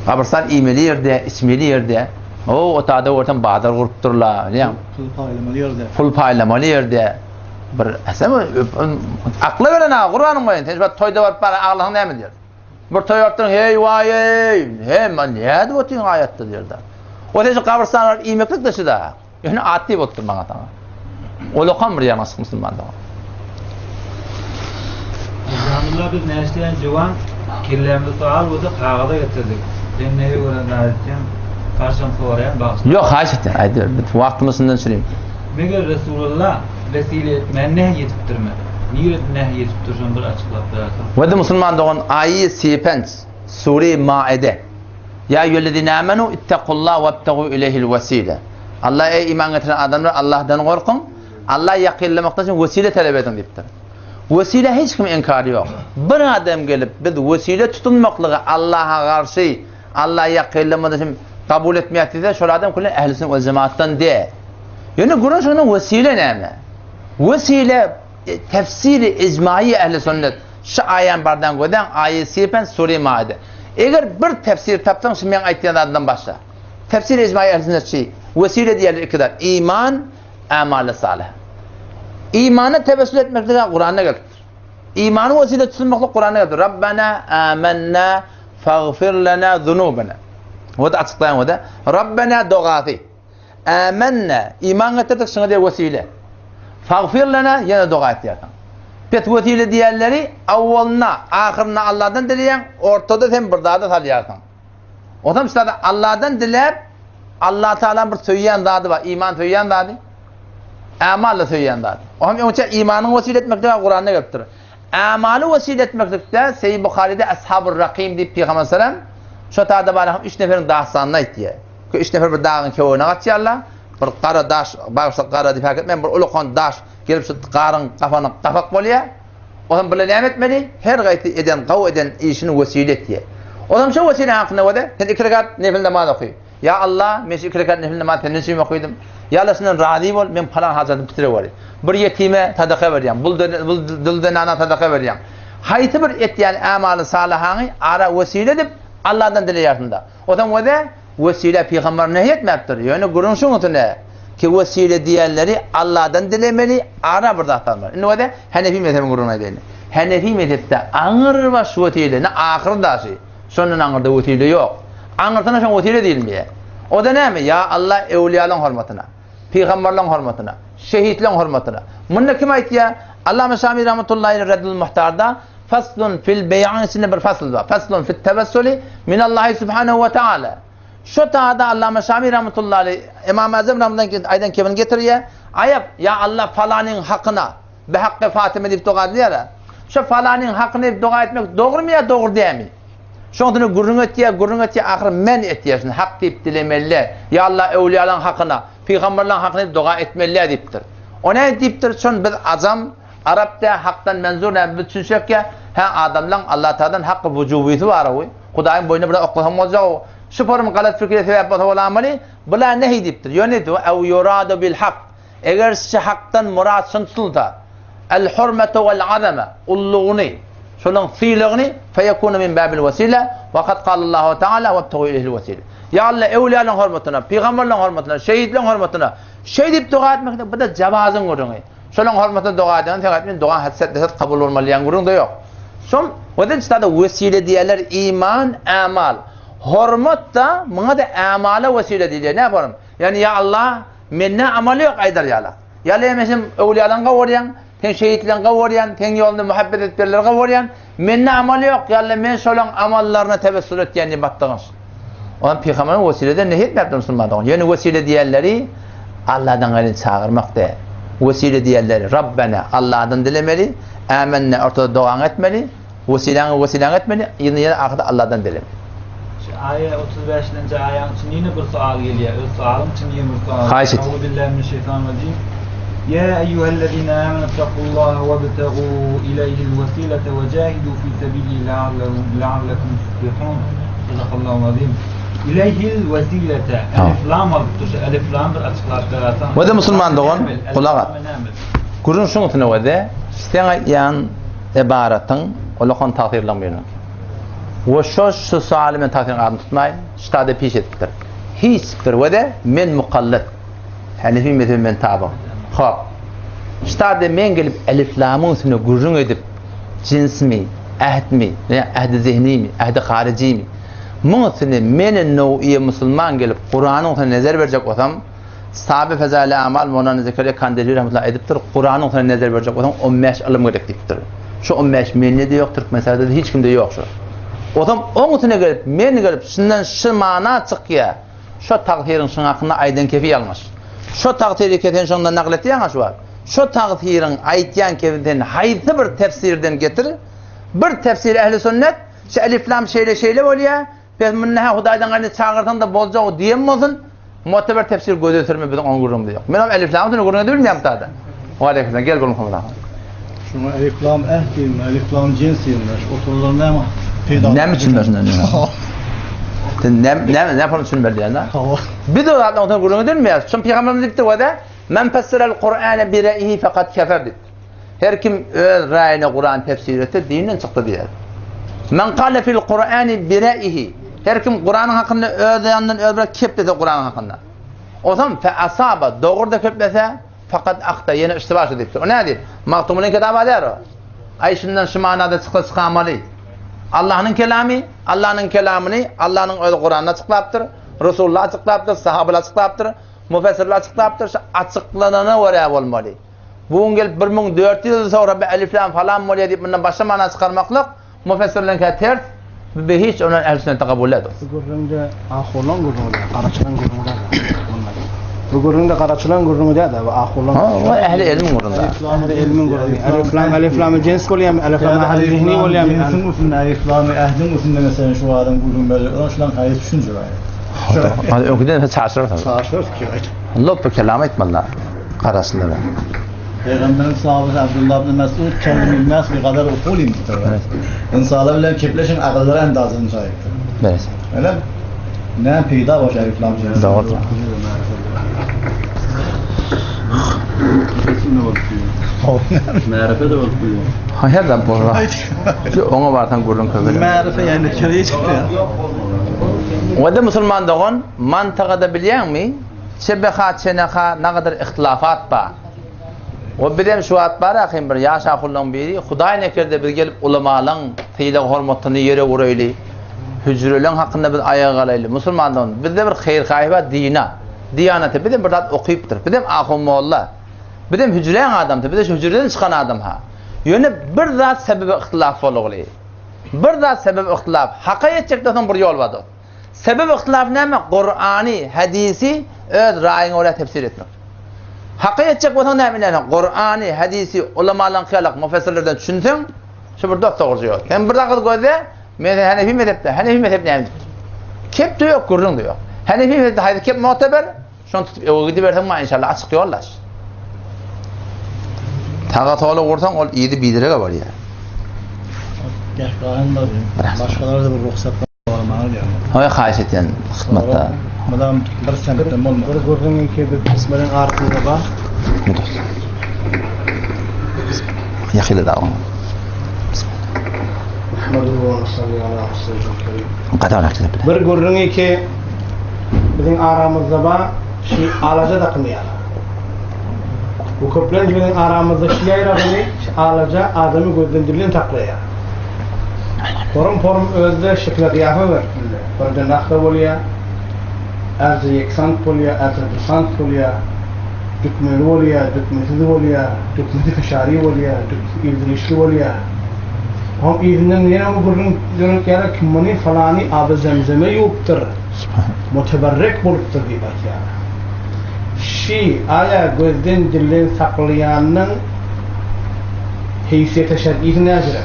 Kabristan iýmeli ýerde, içmeli ýerde. O taýda ortam badar gurup durlar, bilýän? Pul paýlamaly ýerde. Pul paýlamaly ýerde. Bir äsem akla beren ha, Guranyň goýun. Teşbat toýda barıp bar aglahyň näme diýer? Bir toý otdyň, hey vay, hey man näde bu tiň aýatda diýerdi. O teşe kabristanlar iýmeklik dışyda. Ýöne atdy bolup durmaň ata. Ola kamr ýanas musulmanda. Elhamdülillah biz näşleýän jowan kirlerimizi soal bolsa kagada getirdik. Ben näme görenlerden karşım sorayan baksın. Yok haşitler. Aydır. Vaktımızdan süreyim. Meger Resulullah vesile etmen ne yetiptirme? Niye ne yetiptirsen bir açıklap bırakın. Ve de Müslüman doğan ayı sipens Sure-i Maide. Ya eyyühellezine amenu ittakullah ve ebtegu ileyhil vesile. Allah ey iman getiren adamlar Allah'tan korkun. Allah yakınlamakta için vesile talep edin deyiptir. Vesile hiç kim inkarı yok. Bir adam gelip biz vesile tutunmaklığı Allah'a karşı Allah yakınlamakta için kabul etmeyecekse şöyle adam kullan ehl-i sünnet ve cemaattan de. Yani Kur'an şunun vesile näme? Vesile tefsiri icmai ehl-i sünnet şu ayan bardan godan ayet sipen Sure-i Maide. Eğer bir tefsir tapsan şu men aýtýanlardan başla. Tefsir icmai ehl-i sünnet şey vesile diýerler ikidar iman, amal-i salih. İmanı tevessül etmekle Kur'an'a geldi. İmanı vesile tutulmakla Kur'an'a geldi. Rabbena amennâ faghfir lana zunubana. O da açıklayan o da. Rabbena doğafi. Amennâ. İman getirdik şuna diye vesile. Faghfir lana yine dua et yakan. Pet vesile diğerleri avvalına, ahirine Allah'tan dileyen, ortada hem burada da talyakan. O da işte Allah'tan dilep, Allah Teala'nın bir söyleyen dadı var. İman söyleyen dadı. Amal söyleyen dadı. O hem onun için imanın vesile etmekte Kur'an'a geldi. Amalı vesile etmekte Seyyid Bukhari'de Ashab-ı Rakim deyip Peygamber Sallam şu taada barahım 3 neferin dağısanına ettiye. 3 nefer bir dağın kevuna kaçıyarlar. Bir qara daş, bağışta qara deyip etmeyin, bir ulukan daş gelip şu qarın kafanı kafak bolya. O zaman böyle nem etmeli, her gayti eden, qav eden işini vesile ettiye. O zaman şu vesile hakkında o da, sen 2 rekat nefil namaz okuy. Ya Allah, ben 2 rekat nefil namaz tennisimi okuydum. Ya Allah senden razı ol, ben falan hazırdım bitire var. Bir yetime sadaka vereyim, bul dilden ana sadaka vereyim. Hayti bir ettiyen amalı salihani ara vesile edip Allah'tan dileyasında. O zaman o da vesile peygamber nehyetmektir. Yani Kur'an şunu ne? Ki vesile diyenleri Allah'tan dilemeli, ara burada atarlar. O da Hanefi mezhebi Kur'an'a değil. Hanefi mezhepte anır var şu vesile, ne ahir daşı. Sonun anırda vesile yok. Anırtana şu vesile değil mi? O da ne mi? Ya Allah evliyaların hürmetine, peygamberlerin hürmetine, şehitlerin hürmetine. Bununla kim ait ya? Allah-u Şami rahmetullahi reddül muhtarda faslun fil bey'an içinde bir fasl var. Faslun fil tevessülü minallahi subhanahu ve teala. Şu taada Allah-u Şami rahmetullahi İmam-ı Azam rahmetullahi aydan kevin getiriyor. Ayıp ya Allah falanın hakkına be hakkı Fatime deyip dua ediyor. Şu falanın hakkını deyip dua etmek doğru mu ya doğru değil mi? Şu anda gurrun etiye ahir men etiyorsun. Hak deyip dilemeliler. Ya Allah evliyaların hakkına, peygamberlerin hakkını dua etmeliler deyiptir. O ne deyiptir? Son biz azam Arap'ta haktan menzur ne bütünsek ya adamların Allah Teala'dan hakkı vücubiyeti var o. Hudaýyň boyuna bir oklaham olacak o. Şu form galat fikri sebep olamali. Bula ne deyiptir? Yani de ev yuradu bil hak. Eğer şu haktan murad şunsulda el hurmetu vel azama ulluğuni şunun fiilini feyekunu min babil vesile vakat Allahu Teala vebtegu ileyhil vesile. Ya Allah evliyaların hürmetine, peygamberlerin hürmetine, şehitlerin hürmetine şey deyip dua etmekte bu da cevazın gurunu. Şunun hürmetine dua eden tekrar dua haset kabul olmayan gurun da yok. Son o da işte vesile diyorlar iman, amal. Hürmet da buna da amala vesile diyor. Ne yaparım? Yani ya Allah minne amali yok aydar ya Allah. Ya Allah mesela evliyaların kavurayan, ten şehitlerin kavurayan, ten yolunda muhabbet ettirler kavurayan, minne amali yok. Ya Allah men şolan amallarına tevessül et yani battığınız. O zaman Peygamber'in vesileden ne etmekte Müslümanlar? Yani vesile diyenleri Allah'tan gayrı çağırmak da. Vesile diyenleri Rabbena Allah'tan dilemeli, amenne ortada duan etmeli, vesilen etmeli, yine ahirde Allah'tan dilemeli. Ayet 35. ayet için yine bir sual geliyor. O sualın için yine bir sual. Haşit. Euzubillahimineşşeytanirracim. Ya eyyühellezine amenu ittakullaha ve btegu ileyhil vesilete ve cahidu fi sebilihi leallekum tuflihun. Sadakallahu azim. İleyhil vesilete. Elif lam alıptır. Elif lam bir açıklar. Ve de Müslüman doğun, kulağa. Kurun şunu tine ve de, sen yan ibaratın, olakon takdirlen ve şu sualimin takdirini adım tutmayın, ştada peş ettir. Hiçbir ve de men mukallit. Hanefi mezhebi men tabi. Hop. Ştada men gelip elif lamın üstüne gurrun edip cins mi, ahd mi, ahd zihni mi, ahd harici mi? Muhsini menin nev'iye Müslüman gelip Kur'an'ın üstüne nezer verecek olsam, sahabe fezâle amal Mevlana Zekeriya Kandili rahmetullah ediptir. Kur'an'ın üstüne nezer verecek olsam 15 alım gerektir. Şu 15 menide yok, Türk meselede de hiç kimde yok şu. O zaman onun üstüne gelip, men gelip, şundan şu mana çıkıyor. Şu takdirin şunun hakkında aydın kefi almış. Şu takdiri keten şundan naklettiyen şu var. Şu takdirin aytyan kefiden haydi bir tefsirden getir. Bir tefsir ehli sünnet, şu elif lam şeyle oluyor. Ben minnaha Hudaydan gayrı çağırtan da bolca o diyemezsin. Muteber tefsir gözetirme bizim on gururumda yok. Ben elif lam'ın gururuna değil mi yaptı? O aleykümselam gel gururum falan. Şuna elif lam diyeyim, elif lam cins diyeyim. Otururlar ne ama? Ne biçim başından ne yapalım şunu belli yani. Bir de Allah'ın gururuna değil mi ya? Çünkü Peygamberimiz dedi ki de men fessirel Kur'an'e bi ra'yihi fakat keferdi. Her kim öz ra'yine Kur'an tefsir etse dininden çıktı diyor. Men kâle fil Kur'an'e bi ra'yihi. Her kim Kur'an'ın hakkında öz yanından öbür kep dedi Kur'an'ın hakkında. O zaman fe asaba doğru da keplese fakat akta yine iştibaş ediptir. O ne diyor? Maktumun kitabı der o. Ay şundan şu manada çıkamalı. Allah'ın kelamı, Allah'ın kelamını Allah'ın öz Kur'an'ına açıklayıptır. Resulullah açıklayıptır, sahabeler açıklayıptır, müfessirler açıklayıptır. Açıklanana varya olmalı. Bugün gelip 1400 yıl sonra bir elif lam falan mı deyip bundan başka mana çıkarmaklık müfessirlerin ters ve hiç onun ehl-i sünnete kabul ediyor. Gurrunda ahulan gurrunda, karaçılan gurrunda. Bu gurrunda karaçılan gurrunda da ve ahulan. O ehli ilmin gurrunda. Ehli ilmin gurrunda. Elif lam cins oluyor mu? Elif lam ahli zihni oluyor mu? Musun elif lam ahdin musun mesela şu adam gurrun böyle. Onun şulan hayat düşünce var. Hadi öküden çarşır tabii. Çarşır ki. Allah bu kelam etmeliler. Karasınlar. Peygamberin sahabesi Abdullah ibn Mesud kendini bilmez bir kadar okuluyum tutar. İnsanlar bile kepleşin akılları endazını sahiptir. Evet. Öyle mi? Ne peyda var elif lam cins. Doğru. Ma'rife de bakıyor. Hayır da bu. Ona vartan gurrun kabul. Ma'rife yani kereye çıktı ya. Ve de Müslüman doğun mantıqada bilen mi? Şebeha çeneha ne kadar ihtilafat var. O bilem şu at var akhim bir yaşa kullan biri Huday nekerde bir gelip ulamaların tıyla hormatını yere vuraylı. Hücrelerin hakkında bir ayağa qalaylı. Müslümandan bizde bir hayır kayba dina. Diyanete bir de bir zat okuyuptur. Bir de ahum molla. Bir de hücreleyen adamdır. Bir de hücreden çıkan adam ha. Yani bir zat sebebi ihtilaf oluyor. Bir zat sebebi ihtilaf. Hakka yetecekten bir yol vardır. Sebep ihtilaf ne mi? Kur'an'ı, hadisi öz ra'yine öyle tefsir etmek. Hakka yetecek olsan ne mi? Kur'an'ı, hadisi, ulamaların kıyalak, müfessirlerden düşünsün. Şu bir doktor oluyor. Hem bir dakika gözde, Hanefi mezhepte. Hanefi mezhep ne yaptı? Kep de yok, gurrun da yok. Hanefi mezhepte haydi kep muteber. Şunu tutup gidip versen ma inşallah açıklıyorlar. Tağa toğlu vursan ol iyiydi bildirege var ya. Gerçekten da başkaları da bir ruhsat var mı diyor. Haya xahiş eten xidmatda. Madam bir senetten olma. Bir gurrun ki bir kısmının artığı var. Mudos. Yaxile davam. Qadar aktif. Bir gurrun ki bizim aramızda var şey alaca da kılıyor. Bu köplen bizim aramızda şey ayrılıyor, alaca adamı gözlendirilin taklaya. Forum özde şekli kıyafı var. Burada nakda oluyor, erze yeksant oluyor, erze dusant oluyor, dükmeli oluyor, dükmesiz oluyor, dükmesi kışari oluyor, dükmesi oluyor. Ham izinden yine bu gurrun dönük yere kimmani falani abı zemzeme yoktur. Muteberrek buluptur diye bak ya. Şi aya gözden dillen saklayanın heysiyete şer'isi nedir?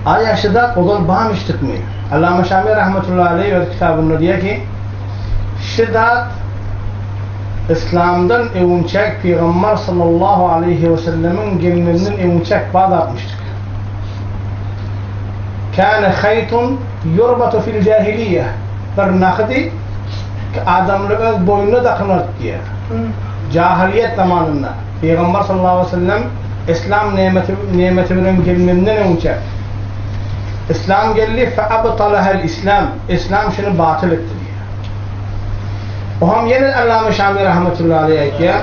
Aya şida odal bağmıştık mı? Allame Şamil rahmetullahi aleyh öz kitabında diyor ki şiddat İslam'dan evunçak Peygamber sallallahu aleyhi ve sellemin gelininden evunçak bağda atmıştık. Kâne khaytun yurbatu fil cahiliye. Bir nakdi adamlı öz boynuna takılır diye. Cahiliyet zamanında Peygamber sallallahu aleyhi ve sellem İslam nimeti veren gelininden evunçak. İslam geldi fe'abtalahel İslam. İslam şunu batıl etti diye. O hem yine Allame Şamil rahmetullahi aleyh diye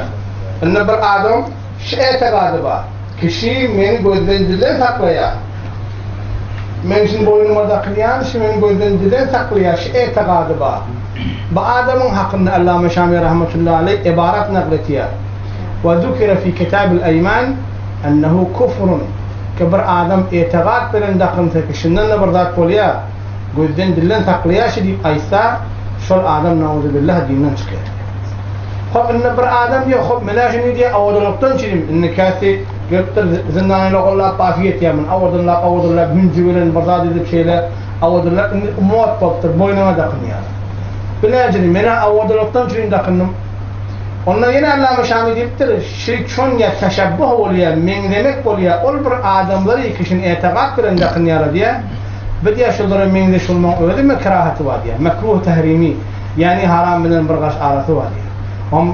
enne bir adam şu etikadı var. Kişi beni gözden dilen saklaya. Men için boynuma takılayan, şu beni gözden dilen saklaya. Şu etikadı var. Bu adamın hakkında Allame Şamil rahmetullahi aleyh ibaret nakletiyor. Ve zükire fi kitab-ül eyman ennehu kufrun. Ki bir adam etiqad bilen daqınsa kişinden de bir zat bolya gözden dilen saklaya şu deyip aysa şol adam nauzubillah dinden çıkıyor. Hop inne bir adam diyor hop melajini diye avadalıktan çilim inne kâsi göktür zindanıyla Allah pafiyet yamin avadullah münzivelen bazad edip şeyler avadullah muat koptur boynuma dakın yani. Melajini mena avadalıktan çilim dakınım. Onlar yine Allame Şamil deyiptir şirk şon ya teşebbuh oluyor mendemek oluyor ol bir adamları kişinin etiqad bilen dakın yara diye bir diye şunlara mende şulman öyle mi kerahati var diye mekruh tehrimi yani haram bilen bir gaş arası var diye هم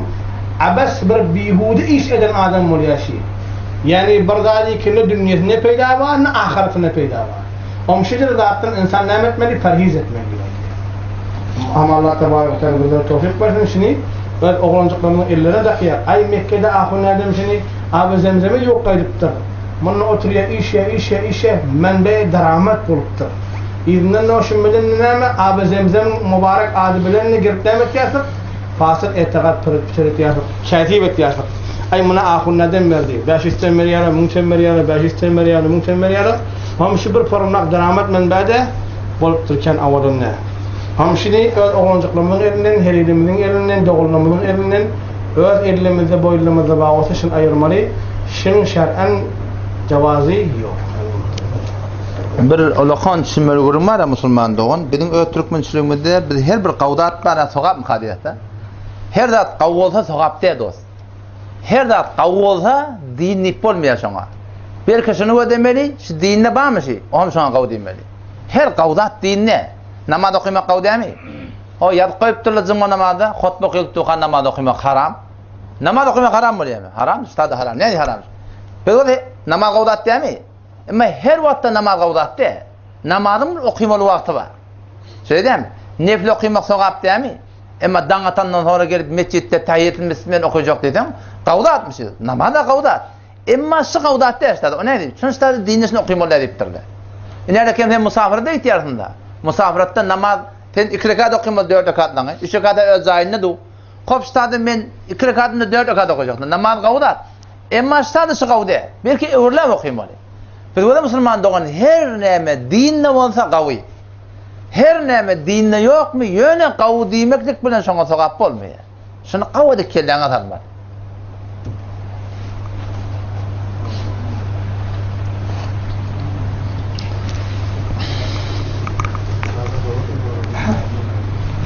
abes bir bihudi iş eden adam oluyor şey yani bardali ki ne dünyası ne peyda var ne ahiretine ne peyda var هم şidir zaten insan nem etmeli perhiz etmeli ama Allah tebarek ve teala bize tevfik versin şimdi ve oğlancıklarının ellerine dakiyor ay Mekke'de ahunlar demişini abi zemzemi yok kaydıptır bunun oturuyor işe menbe deramet buluptur İzninden o şimdiden neme abi zemzem mübarek adı bilenine girip demek yasık fasık etiqad pırıt yasık şahsibet yasık ay buna ahunlardan verdi 500 milyara, 1000 milyara, 500 milyara, 1000 milyara hem şu bir pornak deramet menbede bulupturken avadın ne hem şimdi öz oğlancıklarımızın elinden, her elimizin elinden, doğullarımızın elinden öz elimizde boylamızda bağlısı şun ayırmalı şun şer'en cevazi yok. Bir ulaqan düşünmeli var musulman doğan. Bizim Türkmençiligimizde biz her bir qavdat bana sogap mıkadiyata. Her zat qav olsa sogap de dost. Her zat qav olsa din nip olmaya şoňa. Bir kişini ödemeli, şu dinne barmışy, oňa şoňa qaw demeli. Her qavdat dinne. Namaz okuymak qaw demi. O yad qoyupdylar zıma namazda, hutba okuyup tuğan namaz okuymak haram. Namaz okuymak haram bolýarmy? Haram, ustady haram. Ne haram? Böyle namaz qavdat demi. Ama her vakitte namaz qavdat de. Namazın okuymalı vakti var. Söyleyeyim mi? Nefil okuymak sogap değil mi? Ama dangatandan sonra gelip mescitte tahiyyatül mescidinden okuyacak dedim. Qavdatmışız. Namaz da qavdat. Ama şu qavdat de işte. O neydi? Şunu işte dinleşini okuymalı deyiptirler. Nerede hem musafirde ihtiyarsında. Musafirette namaz sen 2 rekat okuymalı 4 rekatla. 3 rekat öz zayinne du. Kop işte ben 2 rekatında 4 rekat okuyacaktım. Namaz qavdat. Ama işte şu qavde. Belki öğrelem okuymalı. Böyle Müslüman doğan her neme dinle olsa qavi. Her neme dinle yok mu? Yöne qavi demeklik bilen şoňa sogap bolmaýar. Şunu qawadyk kelleňe atalmaz.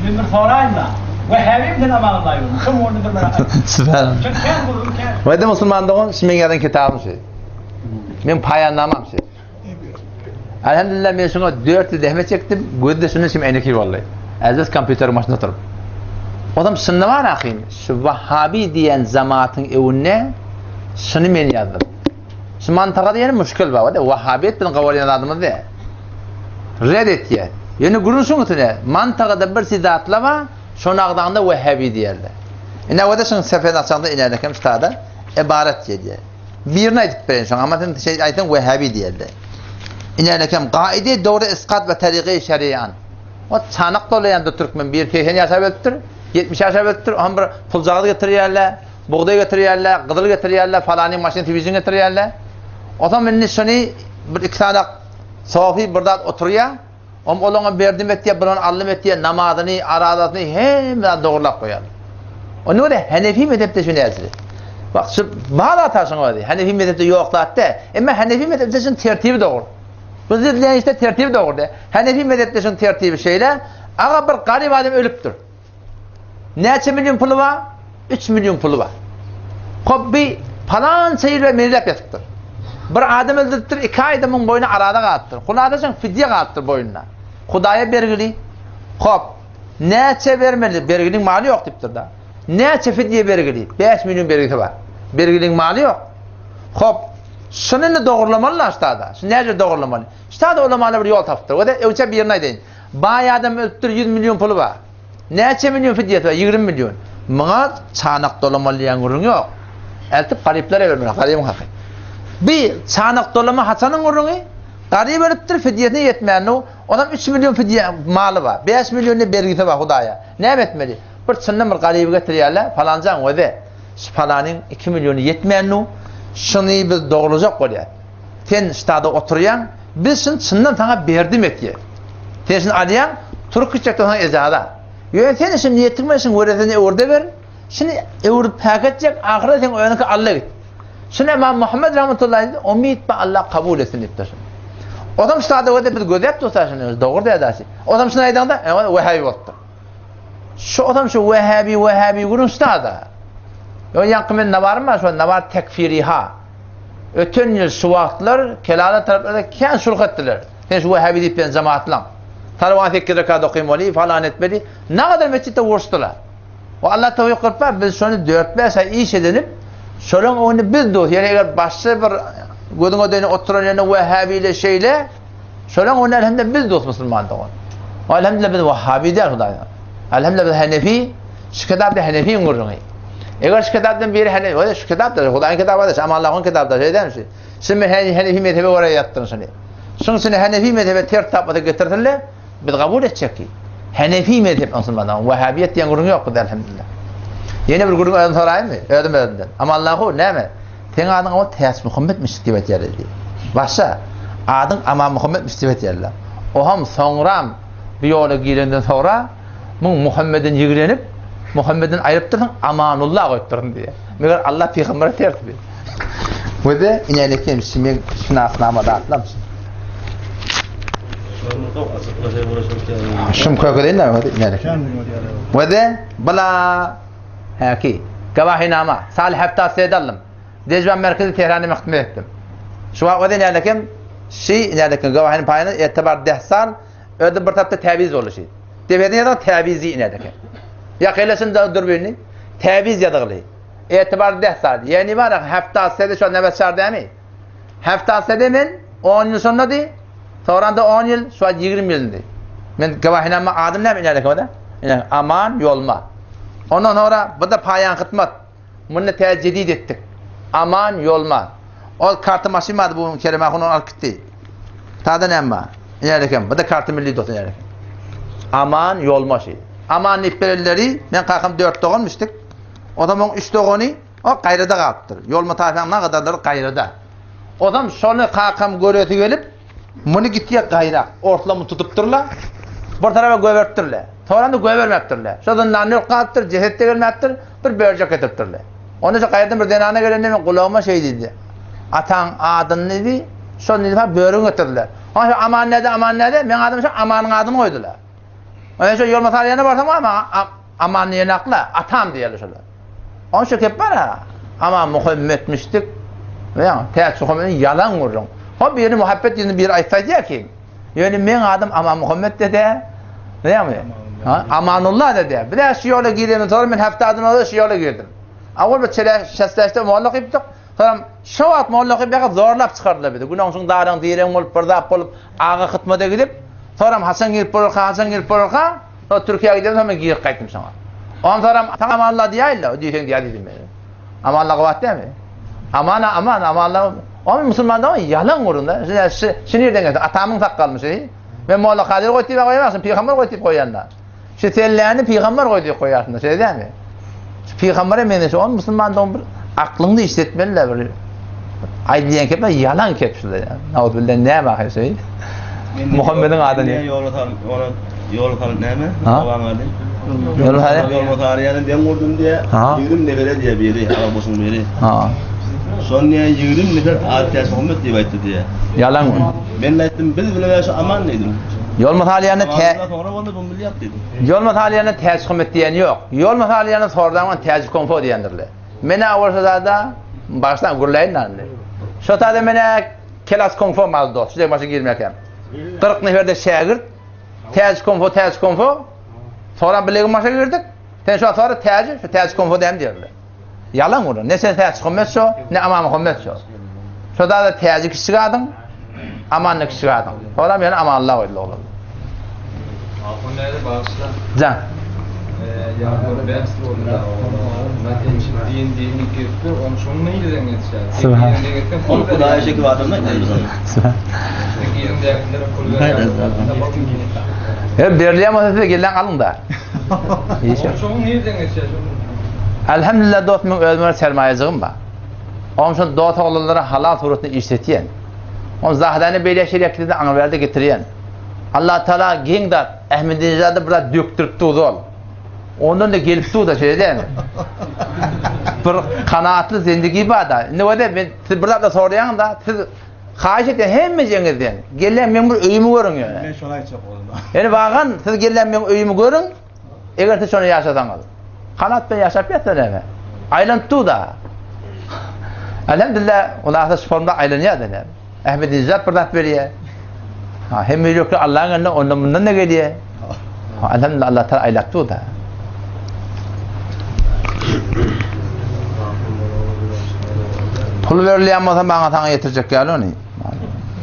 Ben bir sorayma. Ve hevim de namazlayım. Kim onu da bırak. Sübhanallah. Böyle Müslüman doğan şimdi yerden kitabım şey. Men payandamam şey. Elhamdülillah men şuna 4 yıl dehmet çektim. Gözde şunu şimdi eneki vallahi. Aziz kompüter başında oturup. Adam şunu var ahim. Şu Vahhabi diyen cemaatın evine şunu men yazdım. Şu mantıqada yani müşkil var. Vahhabiyet bilen qawlayan adamız da. Reddet ya. Yani gurunsun tune. Mantıqada bir sizatla var. Şonaqdanda Vahhabi diyerler. Ine o da şun sefer açanda inerdekem stada ibaret diye. Birini aytıp berin şoň, ama sen şey aytın Vehhabi diýerler. Inerlekem gaide doğru isqat ve tariqi şeriyan. O çanak dolayan Türkmen bir kehen ýaşap ötdür, 70 ýaşap ötdür, hem bir puljagy getirýärler, buğday getirýärler, gydyl getirýärler, falany maşyn telewizyon getirýärler. Otam menne şonu bir iki sanak sofi birdat oturýar, olaňa berdim etdiýär, bilen allym etdiýär, namazyny, aradatyny hemme dogurlap goýar. Onu da Hanefi mezhepde şunu ýazdy. Bak şu bağla taşın var diye. Hanefi mezhepte yok zaten. Ama Hanefi mezhepte şun tertibi doğru. Bu zidleyen işte tertibi doğurdu. Hanefi mezhepleşin tertibi şeyle, ağa bir garip adam ölüptür. Neçe milyon pulu var? 3 milyon pulu var. Hop bir falan seyir ve merilep yatıktır. Bir adam öldürttür, 2 adamın boyuna arada kalıptır. Kulağdaşın fidye kalıptır boynuna. Kudaya bergili. Hop, neçe vermeli? Bergilin mali yok tiptir da. Neçe fidye bergili? 5 milyon bergili var. Bergilin mali yok. Hop, şununla doğrulamalı astada. Şu nece doğrulamalı? Astada olamalı bir yol taptır. O da ölçe bir yerine deyin. Bay adam öldürttür 100 milyon pulu var. Neçe milyon fidye var? 20 milyon. Bana çanak dolamalı yangurun yok. Eltip gariplere vermeli. Garibin hakkı. Bir çanak dolama Hasan'ın urunu, garip ölüptür fidyesine yetmeyen o. Adam 3 milyon fidye malı var. 5 milyon bergisi var Hudaya. Ne etmeli? Bir çınlı bir garibi getiriyorlar. Falancan o da. Falanın 2 milyonu yetmeyen o. Şunu biz doğrulacak oluyor. Sen stada oturuyan, biz şunu çından sana verdim etiye. Sen şunu arayan, Türk küçükten sana ezada. Sen şimdi niyetin için öğreteni orada ver. Şimdi öğret paketecek, ahire sen öğrenki Allah'a git. Şimdi İmam Muhammed rahmetullahi aleyhi umid ba Allah kabul etsin iptir. Adam stada o da bir gözep tutsa şimdi doğru da edersin. Adam şuna aydanda Vehhabi oldu. Şu adam şu Vehhabi gurun stada. Yo yakın ne var mı? Şu ne var tekfiriha. Ötün yıl şu vaktlar kelala taraflarda kan sulh ettiler. Sen şu Vehhabi deyip ben cemaatlan. Tarvan fikri kad okuymalı falan etmeli. Ne kadar mescitte vurstular. O Allah tevfik kılpa biz şunu 4-5 ay iş edinip Şolun onu biz de yani eğer başka bir gözün ödeyini oturan yani Vehhabi ile şeyle şolun onu elhamdülillah biz de Müslüman da o. Elhamdülillah biz Vehhabi değil Hudaya. Elhamdülillah biz Hanefi, şu kitap da Hanefi'nin kurduğunu. Eğer şu kitaptan biri Hanefi, o da şu kitap da Hudaya'nın kitabı da ama Allah'ın kitabı da şey der misin? Şimdi Hanefi mezhebi oraya yattın şimdi. Şimdi Hanefi mezhebi tertapıda getirdiler, biz kabul edecek ki. Hanefi mezhep Müslümanlar, Vehhabiyet diyen kurduğun yok elhamdülillah. Yeni bir grubu ödüm sorayım mı? Ödüm. Ama Allah'u ne mi? Sen adın o Teyas Muhammed müstibet yerledi. Başka adın ama Muhammed müstibet yerler. O ham sonra bir yola girenden sonra Muhammed'in yigrenip Muhammed'in ayırıptırın amanullah koyuptırın diye. Meğer Allah peygamberi tertibi. Bu da inelekim şimdi şınasnamada atlamışsın. Şum koyuyor ne var inelekim. Bu da bala Haki. Gavahinama. Salih hafta seydalım. Dejvan merkezi Tehran'ı mahkeme ettim. Şu an o da neredekim? Neredekim? Gavahinin payını etibar dehsan ödü bir tarafta tabiz olur şey. Devletin ya da tabizi neredekim? Ya kıylasın da durbirini tabiz yadığılı. Etibar dehsan. Yani var ya hafta seyde şu an nefes çağır değil mi? Hafta seyde min 10 yıl sonra değil. Sonra da 10 yıl şu an 20 yılında. Ben gavahinama adım ne mi neredekim o da? Aman yolma. Ondan sonra bu da payan hizmet. Bunu tecdid ettik. Aman yolma. O kartı maşimadı bu kelime onu alkıttı. Tadı ne ama? İlerlekem. Bu da kartı milli dostu ilerlekem. Aman yolma şey. Aman nipbelleri ben kalkım 4 doğunmuştuk. O zaman 3 doğunu o gayrıda kalktır. Yolma tarifem ne kadardır gayrıda. O zaman şunu kalkım görüntü gelip bunu gittiye gayra. Ortalamı tutupturlar. Bir tarafa göverttirler. Sonra da gövermektirler. Şuradan nanyok kalıptır, cehette gelmektir, bir börcek etiptirler. Onun için kayıtın bir denana gelende ben kulağıma şey dedi. Atan adın dedi, son dedi falan börün getirdiler. Onun için aman nede, ben adım için amanın adını koydular. Onun için yol materyalına barsam ama aman yenakla, atam diyorlar şöyle. Onun için hep var ha, ama Muhammed'miştik, veya Teyas Muhammed'in yalan vurun. O bir muhabbet yüzünü bir ayetsaydı ya ki, yani ben adım ama Muhammed dedi, değil mi? Amanullah dedi. Bir de şu yola girdim, sonra ben hafta adım oldu, şu yola girdim. Avval bir şesleşte muallak yaptık, sonra şu at muallak yaptık, zorlap çıkardılar bir de. Günahın son dağdan diyelim olup, bırdap olup, ağa hıtmada gidip, sonra Hasan gelip Borulka, sonra Türkiye'ye gidelim, sonra giyip kayıttım sana. Ondan sonra, tamam Allah diyeyim, o diyorsun diye dedim ben. Ama Allah kuvvet değil mi? Aman Allah, ama Müslüman da yalan vurunda. Şimdi nereden geldi? Atamın tak kalmış. Ben Molla Kadir koyup koyamazsın, peygamber koyup koyanlar. Şu tellerini peygamber koyup koyarsın, şey değil mi? Peygambere menesi on Müslüman da aklını işletmeliler böyle. Ay diyen kepler yalan kepsüler ya. Nauzubillah ne bakıyor şey? Muhammed'in adı ne? Yol falan ne mi? Yol hali. Yol tarihi yani ben vurdum diye yürüm nefere diye biri, Arap olsun biri. Son niye 20 nefer adiyas Muhammed diye aytdı diye. Yalan mı? Ben de aytdım biz bile şu aman dedim. Yol mataliyanı Allah sonra onu bu milyat dedim. yol mataliyanı tecik hükmet diyen yok. Yol mataliyanı sonradan tecik konfo diyendirler. Mene avursa da baştan gurlayın lan. Şu tadı mene kelas konfo mal dost. Şuraya başa girmekem. 40 neferde şagird tecik konfo sonra bileğim başa girdik. Sen şu sonra tecik konfo dem diyorlar. Yalan olur. Ne sen tecik hükmet şu ne aman hükmet şu. Şu da tecik çıkardın. Amanlık çıkardın. Sonra yani amanlığa öyle olur. Akunlarda bağışla. Can. Yağmur ben sordu. Ben için dini girdi. Onun sonu neydi yetişer? Subhan. Onu Kudaya şekil adamlar dedi sana. Yerinde yakınlara kul Ya berliyamasa da gelen alın da. İyi şey. Onun sonu nereden yetişer? Elhamdülillah dostum özmür sermayecığım var. Onun için doğu oğullara halal surutunu işletiyen. Onun zahidani beyliğe şeriyakliğinde anıverdi getiriyen. Allah Teala giyin de Ahmedinejad'ı burada döktürüp tuğdu ol. Ondan da gelip tuğdu şey değil mi? Bir kanaatlı zindagi var da. Ne var da ben burada da soruyan da siz xahiş eten hemmecengizden gelen men bir öyümü görün yani. Ben şuna çok oldu. Yani bağın siz gelen men öyümü görün. Eğer siz şunu yaşasanız. Kanat ben yaşap yatsan eve. Aylantu da. Elhamdülillah Allah'a sporda aylanıyor da. Ahmedinejad burada veriyor. Ha hem yok Allah'ın önünde ondan bundan da geliyor. Elhamdülillah Allah Teala aylattı da. Pul verilýän bolsa bana taňa ýetirecek ýaly ony.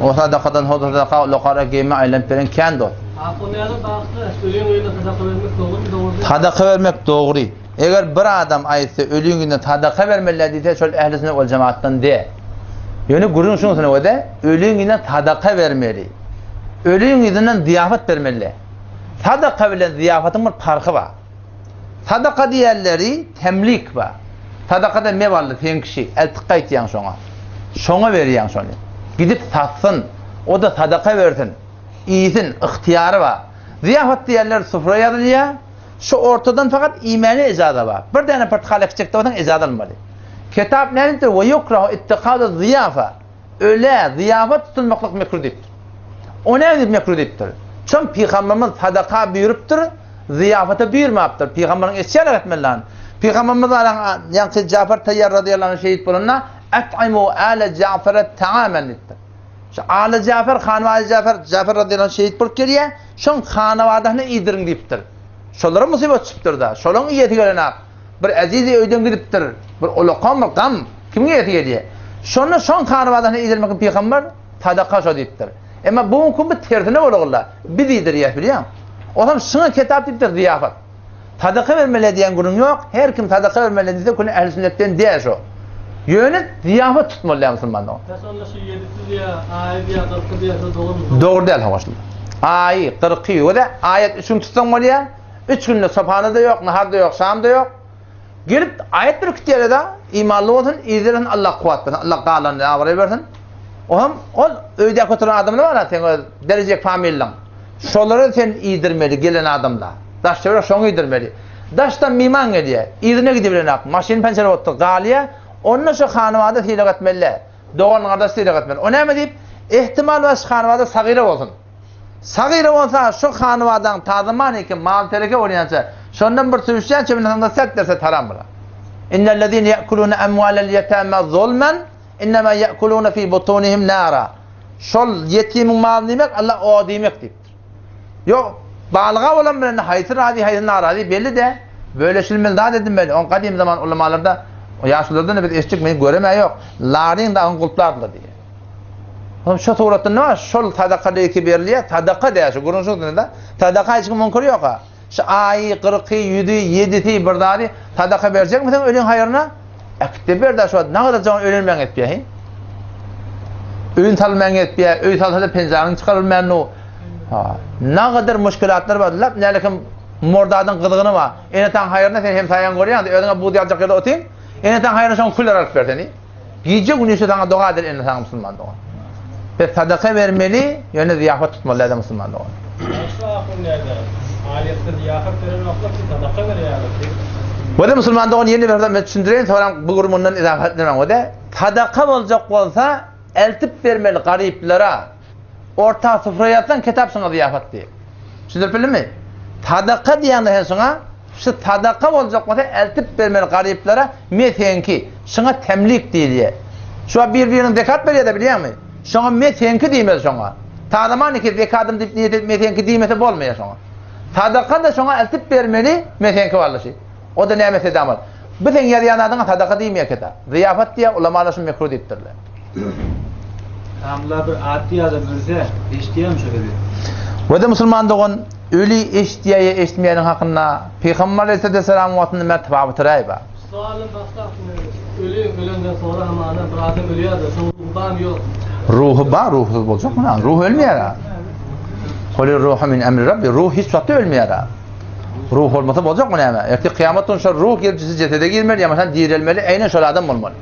O sadakadan sadaka lokara gemi aylanıp beren kän dot. Akunlarda bağışla. Ölüğün oyunda sadaka vermek doğru mu? Sadaka vermek doğru. Eger bir adam aýtsa ölüň günde sadaka bermeli diýse şol ähli sünnet wal cemaatdan de. Ýöne gurun şuňsyna wede ölüň günde sadaka vermeli. Ölüň günde ziyafat bermeli. Sadaka bilen ziyafatyň bir farky bar. Sadaka diýerleri temlik bar. Sadakada ne varlı sen kişi eltiqa etýän şoňa. Şoňa berýän şonu. Gidip satsın. O da sadaka versin. İyisin, ihtiyarı var. Ziyafat diýerler sufra ýazylýar. Şu ortadan fakat imani ijada var. Bir tane portakal ekecek de ijada almaly. Kitap nädir? Ve yukrahu ittikadu ziyafa. Öyle ziyafat tutulmaklyk mekruh diýipdir. O nädir mekruh diýipdir? Çün Peygamberimiz sadaka buyurupdyr, ziyafata buyurmapdyr. Peygamberiň esýär etmeliler. Peygamberimiz yani Cafer Tayyar radıyallahu anh şehit bulunna et'imu ale Cafer'e ta'amen etti. Şu ale Cafer, hanıvadı Cafer radıyallahu anh şehit bulup geliye şun hanıvadahını iyidirin deyiptir. Şolara musibet çıptır da. Şolun iyeti gelenak. Bir azizi öyden gidiptir. Bir uluqam bir gam. Kimge iyeti geliye? Şonu şun hanıvadahını iyidirmek Peygamber sadaka şo deyiptir. Ama bu mümkün bir tersine olurlar. Bir iyidir ya biliyor. O zaman şuna kitap deyiptir ziyafat. Sadaka vermeli diýen gurun yok. Her kim sadaka vermeli diýse kuni ehl sünnetten diýär şo. Ýöne ziyafat tutmaly musulmanlar. Mesela şu 7'si diye, ayet diye, 40 diye doğru mu? Doğru değil hoşlu. Ayı 40 o da ayet 3'ün tutsan bolýar. 3 günde sabahında yok, naharda yok, şamda yok. Gelip ayet bir kitýär da imanly bolsun, izlerin Allah kuwat bersin, Allah galanly awry bersin. O öýde götüren adamlar var sen derejek famillan. Şolary sen iýdirmeli gelen adamlar. Daş çevre şoňa iýdirmeli. Daşdan miman gelýär. İzine gidibilenak. Maşin pencere otdy galyýa. Ondan şu hanıwada hiýle gatmeli. Doğan gardaş hiýle gatmeli. O näme diýip? Ehtimal we hanıwada sagyra bolsun. Sagyra bolsa şu hanıwadan tazyman eken mal tereke bolýança, şondan bir süýüşýän çeminde sert derse haram bolar. İnnellezîne ye'kulûne emwâlel yetâmâ zulmen innema ye'kulûne fî butunihim nâra. Şol yetimin malyny demek Allah o demek diýipdir. Yok Balığa olan bilen haytır radi haytır naradi belli de böyleşilmeli daha dedim ben. On kadim zaman ulemalarda o yaşlılardan da bir eşlik mi göreme yok. Larin da kulplarla diye. Oğlum şu tuğratın ne var? Şol sadaka diye ki berliye sadaka diye şu gurun şu da sadaka hiç mümkün yok ha. Şu ayı 40 7 7 bir dadi sadaka verecek misin ölün hayırına? Ekteber de şu ne kadar zaman ölünmen etpiye. Ölün talmen etpiye, öy talsa pencereni çıkarılmayan o. Ha, ne kadar müşkilatlar var. Lap nelekim mordadan gıdıgını var. Enetan hayırına sen hem sayan görüyorsun. Ödüne buğday alacak yerde otayım. Enetan hayırına son kul olarak verseni. Giyecek günü sana doğadır enetan Müslüman doğan. Ve sadaka vermeli, yöne ziyafet tutmalı da Müslüman doğan. Nasıl akıl nerede? Aliyette ziyafet veren akla ki sadaka veriyor. O da Müslüman doğan yeni bir adam düşündüreyim sonra bu gurumundan izafet etmem o da sadaka olacak olsa eltip vermeli gariplere orta sofraya yatsan kitap sana ziyafet diye. Düşündürpeli mi? Sadaka diyen sonra şu sadaka olacak olsa eltip vermeli gariplere metenki şuna temlik diye. Şu birbirinin zekat veriyor da biliyor musun? Şuna metenki diyemez şuna. Tağlaman ki zekadım deyip niyet etmeyenki diyemese olmuyor şuna. Sadaka da şuna eltip vermeli metenki varlı şey. O da ne mesela damat. Bütün yarayan adına sadaka diyemiyor kita. Ziyafet diye ulamalar şu mekruh deyiptirler. Tamla bir adi adam ölse eşdiyem şöyle bir. Ve de Müslüman doğun ölü eşdiyeye eşitmeyenin hakkında Peygamber Aleyhisselam vaatını merteba bitirayba. Sualın başka ölümden sonra ama bir adam ölüyor da ruhban yok. Ruhu var, ruhsuz olacak mı? Ruh ölmüyor ha. Kuli ruhu min emri Rabbi. Ruh hiç vakti ölmüyor ha. Ruh olmasa olacak mı ne ama? Erti kıyametten sonra ruh gelip cesede girmeli ama sen dirilmeli. Aynen şöyle adam olmalı.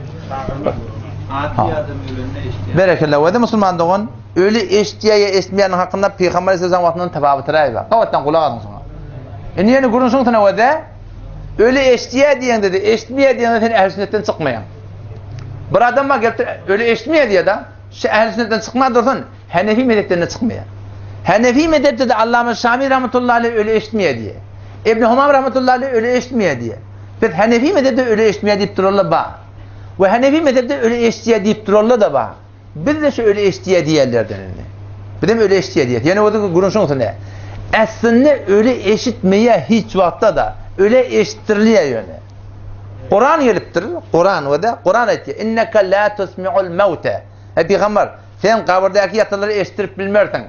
Adi adam ölümüne eşdiyem. Berekallah. Ve de Müslüman doğun ölü eşdiyeye eşitmeyenin hakkında Peygamber Aleyhisselam vaatının teba bitirayba. Kavattan kulak adın sana. Yeni kurunsun sana ve de ölü eşdiye diyen dedi, eşitmeye diyen de seni ehl-i sünnetten çıkmayan. Bir adam var gelip ölü eşitmeye diye de ehl-i sünnetten çıkmaya dursun, Hanefi mezheplerine çıkmaya. Hanefi mezhepte de Allame Şami rahmetullahi aleyh ölü eşitmeye diye. İbn Humam rahmetullahi aleyh ölü eşitmeye diye. Biz Hanefi mezhepte ölü eşitmeye deyip dururlar ba. Ve Hanefi mezhepte ölü eşitmeye deyip dururlar da ba. Biz de şu ölü eşitmeye diyerlerden. Bir de ölü eşitmeye diye. Yani o da kurunsun ne? Aslında ölü eşitmeye hiç vakta da öyle eşittirliyor yani. Kur'an geliptir. Kur'an ve de Kur'an ayeti. İnneke la tusmi'ul mevte. Peygamber sen kabırdaki yatıları eşittirip bilmersin.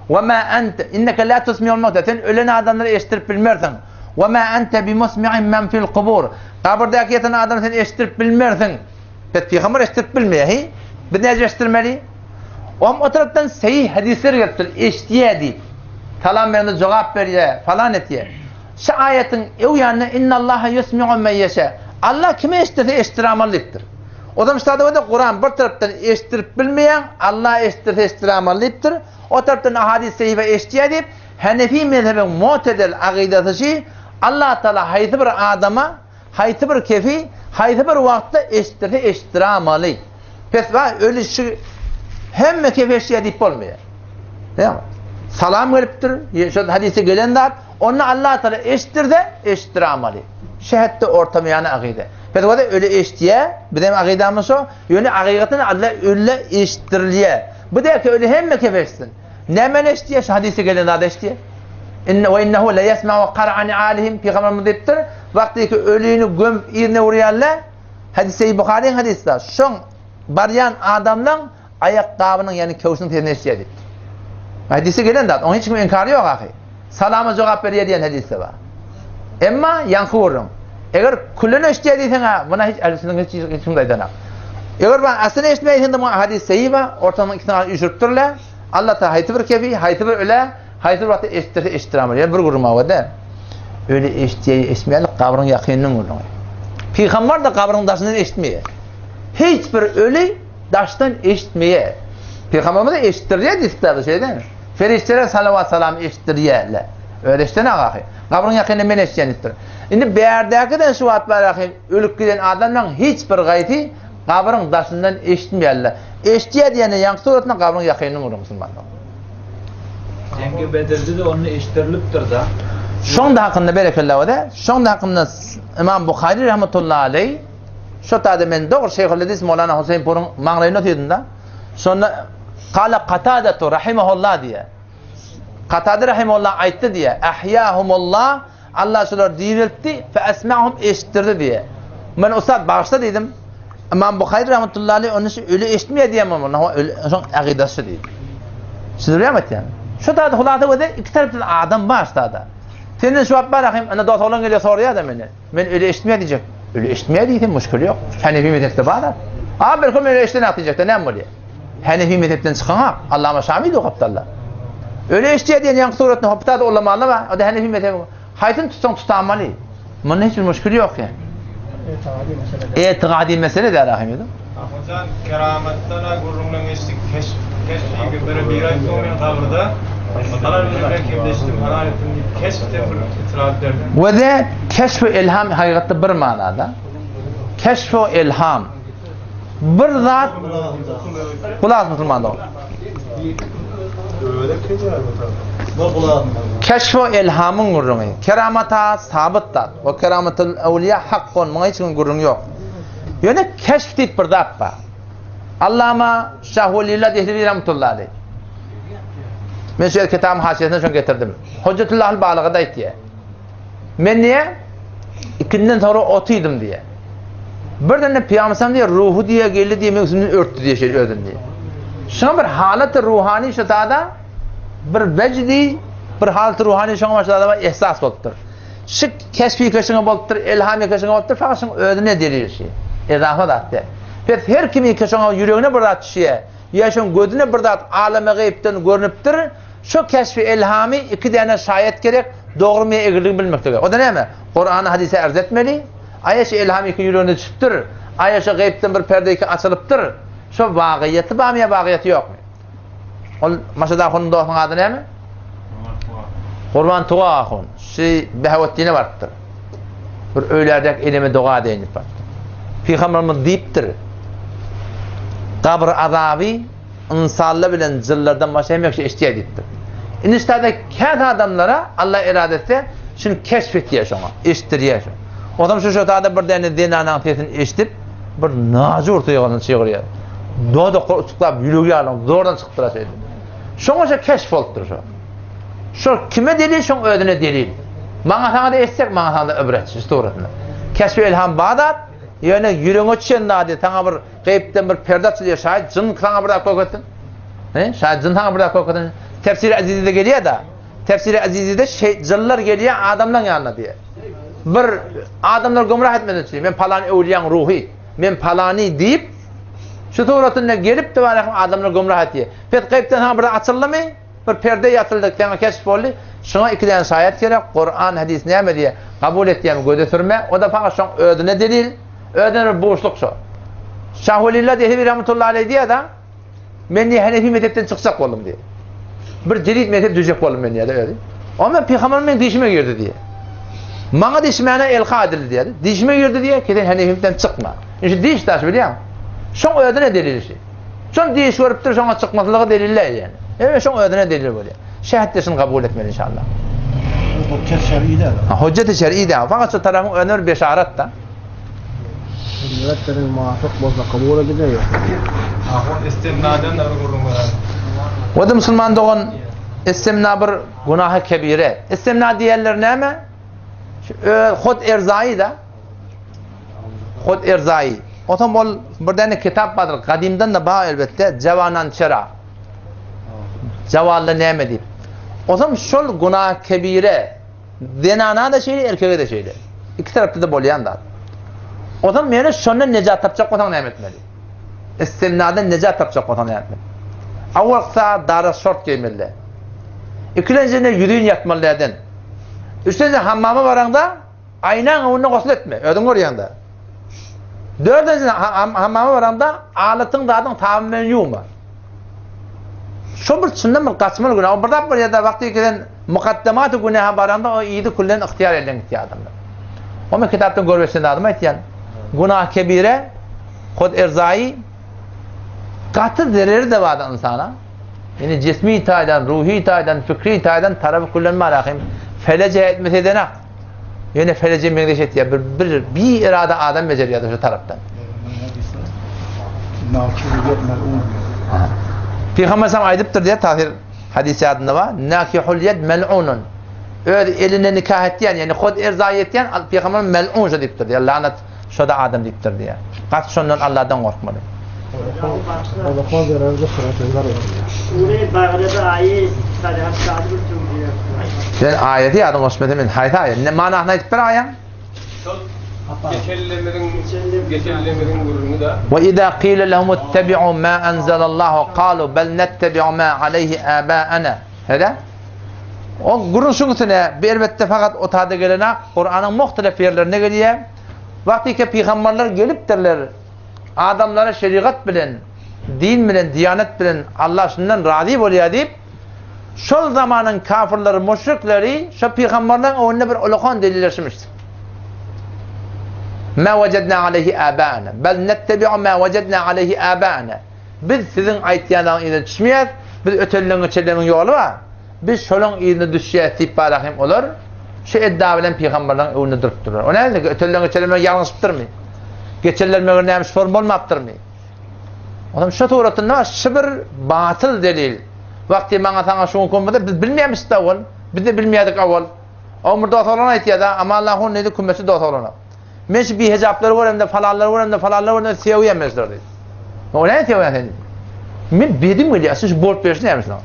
Ve ma ente inneke la tusmi'ul mevte. Sen ölen adamları eşittirip bilmersin. Ve ma ente bimusmi'in men fil kubur. Kabırdaki yatan adamı sen eşittirip bilmersin. Peygamber eşittirip bilmiyor. Bir ne eşittirmeli? O taraftan sahih hadisler geliptir. Eşitiye değil. Falan birine cevap veriyor falan etiyor. Şu ayetin evyanına innallaha yusmi'u men yeşe. Allah kime eşitirse eşitiramallıktır. O zaman işte da Kur'an bir taraftan eşitirip bilmeyen Allah eşitirse eşitiramallıktır. O taraftan hadis-i sahih eşitiye deyip Hanefi mezhebin mu'tedil akidesi Allah Teala haytı bir adama, haytı bir kefi, haytı bir vakti eşitirse eşitiramalı. Pes var öyle şu hem kefi eşitiye deyip olmuyor. Değil mi? Salam geliptir. Şu hadise gelen de onu Allah Teala eşittir de eşittiramalı. Şehadette ortamıyana akide. Peki o da öyle eşitiye, bizim akidemiz o, yani akidetini Allah öyle eşittirliye. Bu da ki öyle hem kefeşsin. Ne men eşitiye? Şu hadise gelen de eşitiye. Ve innehu la yesma'u qara'ani alihim. Peygamberimiz deyiptir. Vakti ki ölüğünü göm irine uğrayanlar, hadise-i Bukhari'nin hadisler. Şun baryan adamla ayakkabının yani kavuşunun tezine eşitiye deyiptir. Hadisi gelen de onun hiç mi inkarı yok ahi. Salama cevap veriyor diyen hadisi var. Ama yankı vururum. Eğer kulunu eşitliğe değilsen buna hiç elisinin hiç kimdeyden ha. Eğer ben aslında eşitmeysen de bu hadis sahih var. Ortamın ikisini üşürttürler. Allah da haytı bir kefi, haytı bir öyle, haytı bir vakti eşittirse eşittiramıyor. Yani bir kuruma var da. Öyle eşitliğe eşitmeyelik kabrın yakınının vurduğu. Peygamber de kabrın taşından eşitmeye. Hiçbir ölü taştan eşitmeye. Peygamberimiz de eşittiriyor disklerdi şey değil mi? Feriştelere salavat salam eşittiriyorlar. Öyle işte ne akı? Kabrın yakınında men eşittiyen istiyor. Şimdi beyerdeki de şu at var akı. Ölüp giden adamdan hiçbir gayti kabrın taşından eşitmiyorlar. Eşittiye diyene yankı suratına kabrın yakınını vurur Müslümanlar. Cengi Bedir'de de onu eşittiriliptir da. Şonda hakkında berekallahu da. Şonda hakkında İmam Bukhari rahmetullahi aleyh. Şu tadı men doğru Şeyhü'l-Hadis Mevlana Hüseyin Pur'un mağrayını otuyordun sonra Kâle Katâdetu rahimahullah diye. Katâde rahimahullah ayıttı diye. Ahyâhumullah Allah şunları diriltti fe esma'hum eşittirdi diye. Ben ustad bağışta dedim. İmam Bukhari rahmetullahi aleyh onun için öyle eşitmeye diyemem onu. Öyle akidası değil. Siz biliyor musunuz yani? Şu tadı hulâda ve de iki taraftan adam bağışta da. Senin şu at bakayım. Ana dost olan geliyor soruyor da beni. Ben öyle eşitmeye diyecek. Öyle eşitmeye diyeyim müşkül yok. Hanefi mezhepte bağlar. Abi bir konu öyle eşitmeye atacak da ne oluyor? Hanefi mezhepten çıkan ha. Allame Şami de o kaptallar. Öyle eşitmeye diyen yankı suretini hopta da olamalı ama o da Hanefi mezhebi. Haytın tutsan tutamalı. Bunun hiçbir müşkül yok yani. İtikadi mesele de rahim edin. Hocam kerametten gururunun eşlik keşfi gibi bir ay sonra tavırda Ve de keşf-i ilham hakikatte bir manada. Keşf-i ilham. Bir zat kulak Müslümanlar. Keşf-i ilhamın gurrunu. Keramata sabittat. O keramatul evliya hakkun. Buna hiç gurrun yok. Yani keşf deyip bir zat var. Allama Şahvulillah Dehlevi rahmetullahi aleyh. Ben şu kitabın haşiyetini şunu getirdim. Hüccetullah'ın bağlığı diye. Ben niye? İkinden sonra otuyordum diye. Birden de Peygamber diye ruhu diye geldi diye mevzunu örttü diye şey öldüm diye. Şuna bir halet-i ruhani şatada bir vecdi bir halet-i ruhani şuna şatada bir ihsas oluptur. Şu keşfi kaşına boluptur, ilhami kaşına boluptur fakat şuna ödüne delirir şey. İzafa da attı. Peki her kimi kaşına yüreğine bir dat şeye ya şuna gözüne bir dat aleme gayipten görünüptür. Şu keşfi ilhami iki tane şayet gerek doğru mu eğriliğini bilmekte gerek. O da ne mi? Kur'an'ı hadise arz etmeli. Ayet-i ilhami ki yüreğine çıktır. Ayet-i gayipten bir perde açılıptır. Şu vakiyeti var mı ya vakiyeti yok mu? O maşada onun doğuşun adı ne mi? Kurban tuğa akun. Şey behavettiğine vardır. Bir öylerdek elime dua deyinip var. Peygamberimiz deyiptir. Kabr azabı insanlar bilen zillerden başka yemek şey iştiye deyiptir. İnişterde kâd adamlara Allah iradesi şunu keşfet diye şuna. İştir diye şuna. O zaman şu şotada bir tane dinanın antiyetin iştip bir nazı ortaya kalan çığırıyor. Doğada tutup yürüyü alın, zordan çıktıra şeydi. Şuna şey keşf oluptur şu. Şu kime delil, şuna ödüne delil. Bana sana da etsek, bana sana da ibret, işte uğratına. Keşf-i ilham bağdat, yani yürüyün çiğen adı, sana bir gayipten bir perde açılıyor, şayet cın sana bir dakika okutun. Şayet cın sana bir dakika okutun. Tefsir-i Azizi'de geliyor da, Tefsir-i Azizi'de cıllar geliyor adamdan yanına diye. Bir adamlar gümrah etmeden için, ben palani evliyan ruhi, ben palani deyip, şu tuğratına gelip de var adamlar gümrah ediyor. Peki gayipten sana bir açıldı mı? Bir perde yatıldık, sana keşf oldu. Şuna iki tane ayet gerek, Kur'an, hadis ne diye kabul ettiğimi gözetürme. O da fakat şuna ödüne delil, ödüne bir boşluk şu. Şahvulillah Dehlevi rahmetullahi aleyh diye da ben niye Hanefi mezhepten çıkacak oldum diye. Bir celil mezhep düşecek oldum ben diye de öyle. Ama Peygamberim benim dişime girdi diye. Bana dişmene ilka edildi diye. Dişime girdi diye ki Hanefimden çıkma. İşte diş taş biliyor musun? Şuna ödüne delil şey. Şuna diş görüptür, şuna çıkmasılığı deliller yani. Evet, şuna ödüne delil böyle. Şehadetini kabul etmeli inşallah. Hüccet şer'i de. Hüccet-i şer'i de. Fakat şu tarafın önür beşaret da. Hüccetlerin muafık bozma kabul ediyor. İstimnadan da gurrun var. O da Müslüman doğan istimna bir günah-ı kebire. İstimna diyenler ne mi? Hud erzai da. Hud erzai. O zaman bir tane kitap vardır. Kadimden de bağ elbette. Cevanan Çera. Cevallı ne deyip. O zaman şol günah kebire denana da şeydi, erkeğe de şeydi. İki tarafta da bolyan da. O zaman yani şundan necat tapacak olan ne etmeli? İstimnadan necat tapacak olan ne etmeli? Avvaksa dara şort giymeli. İkincide yürüyün yatmalıydın. Üçüncüde hammama varanda aynan onunla gusül etme. Ödün orayanda. Dördüncüde hammama varanda aletın dağdan tamamen yuğma. Şu bir sünnet bir kaçmalı günah. O burada bir ya da vakti giden mukaddemat-ı günaha baranda o iyiydi kullen ihtiyar eden gitti adamlar. Ama kitaptan görmesinde adıma etiyen. Günah kebire, kod erzai, katı zereri de vardı insana. Yani cismi itaiden, ruhi itaiden, fikri itaiden tarafı kullanma alakayım. Felece etmesi denek. Yani felece mekdeş et ya. Bir irade adam beceriyordu şu taraftan. Nakiriyet mel'un. Peygamber sana aydıptır diye tahir hadisi adında var. Nakihul yed mel'unun. Öyle eline nikah ettiyen yani kod erzai ettiyen Peygamber mel'unca deyiptir diye. Lanet şurada adam deyiptir diye. Kat şundan Allah'tan korkmalı. O da fazla razı sıratlar oluyor. Sure Bağdat'da ayet sadece sadı bir Yani ayeti adım osmedemin hayta ayet. Ne mana neydi bir ayet? Geçerlemenin gurrunu da. Ve izâ qîle lehum ittebi'u mâ enzelallahu kâlu bel nettebi'u mâ aleyhi âbâena. Hede? O gurrun şunusuna bir elbette fakat o tadı gelene Kur'an'ın muhtelif yerlerine geliyor. Vakti ki peygamberler geliptirler. Adamlara şeriat bilen, din bilen, diyanet bilen Allah şundan razı oluyor deyip Şol zamanın kafirleri, müşrikleri şu peygamberlerin önüne bir ulaqan delilleşmiştir. Ma vecedna aleyhi abana bel nettebi'u ma vecedna aleyhi abana. Biz sizin aytyandan ine düşmeyet, biz ötellüğün çellerin yolu var. Biz şolun ine düşüye tip barahim olur. Şu iddia bilen peygamberlerin önüne durup durur. O ne ki ötellüğün çellerin yanlışıptır mı? Geçerler meğerlemiş form olmaptır mı? Adam şu tuğratın var, şu bir batıl delil. Vakti bana sana şunu konmadı, biz bilmeyemişiz de avval. Biz de bilmeyedik avval. Ömürde otoğlan ayıtıyor da, ama Allah'ın neydi kümmesi de otoğlana. Men şu bir hecapları var hem de falanları var hem de falanları var hem de seviyemezler dedi. O ne seviyemezler? Men bedim mi diye, şu borç versin yemişler.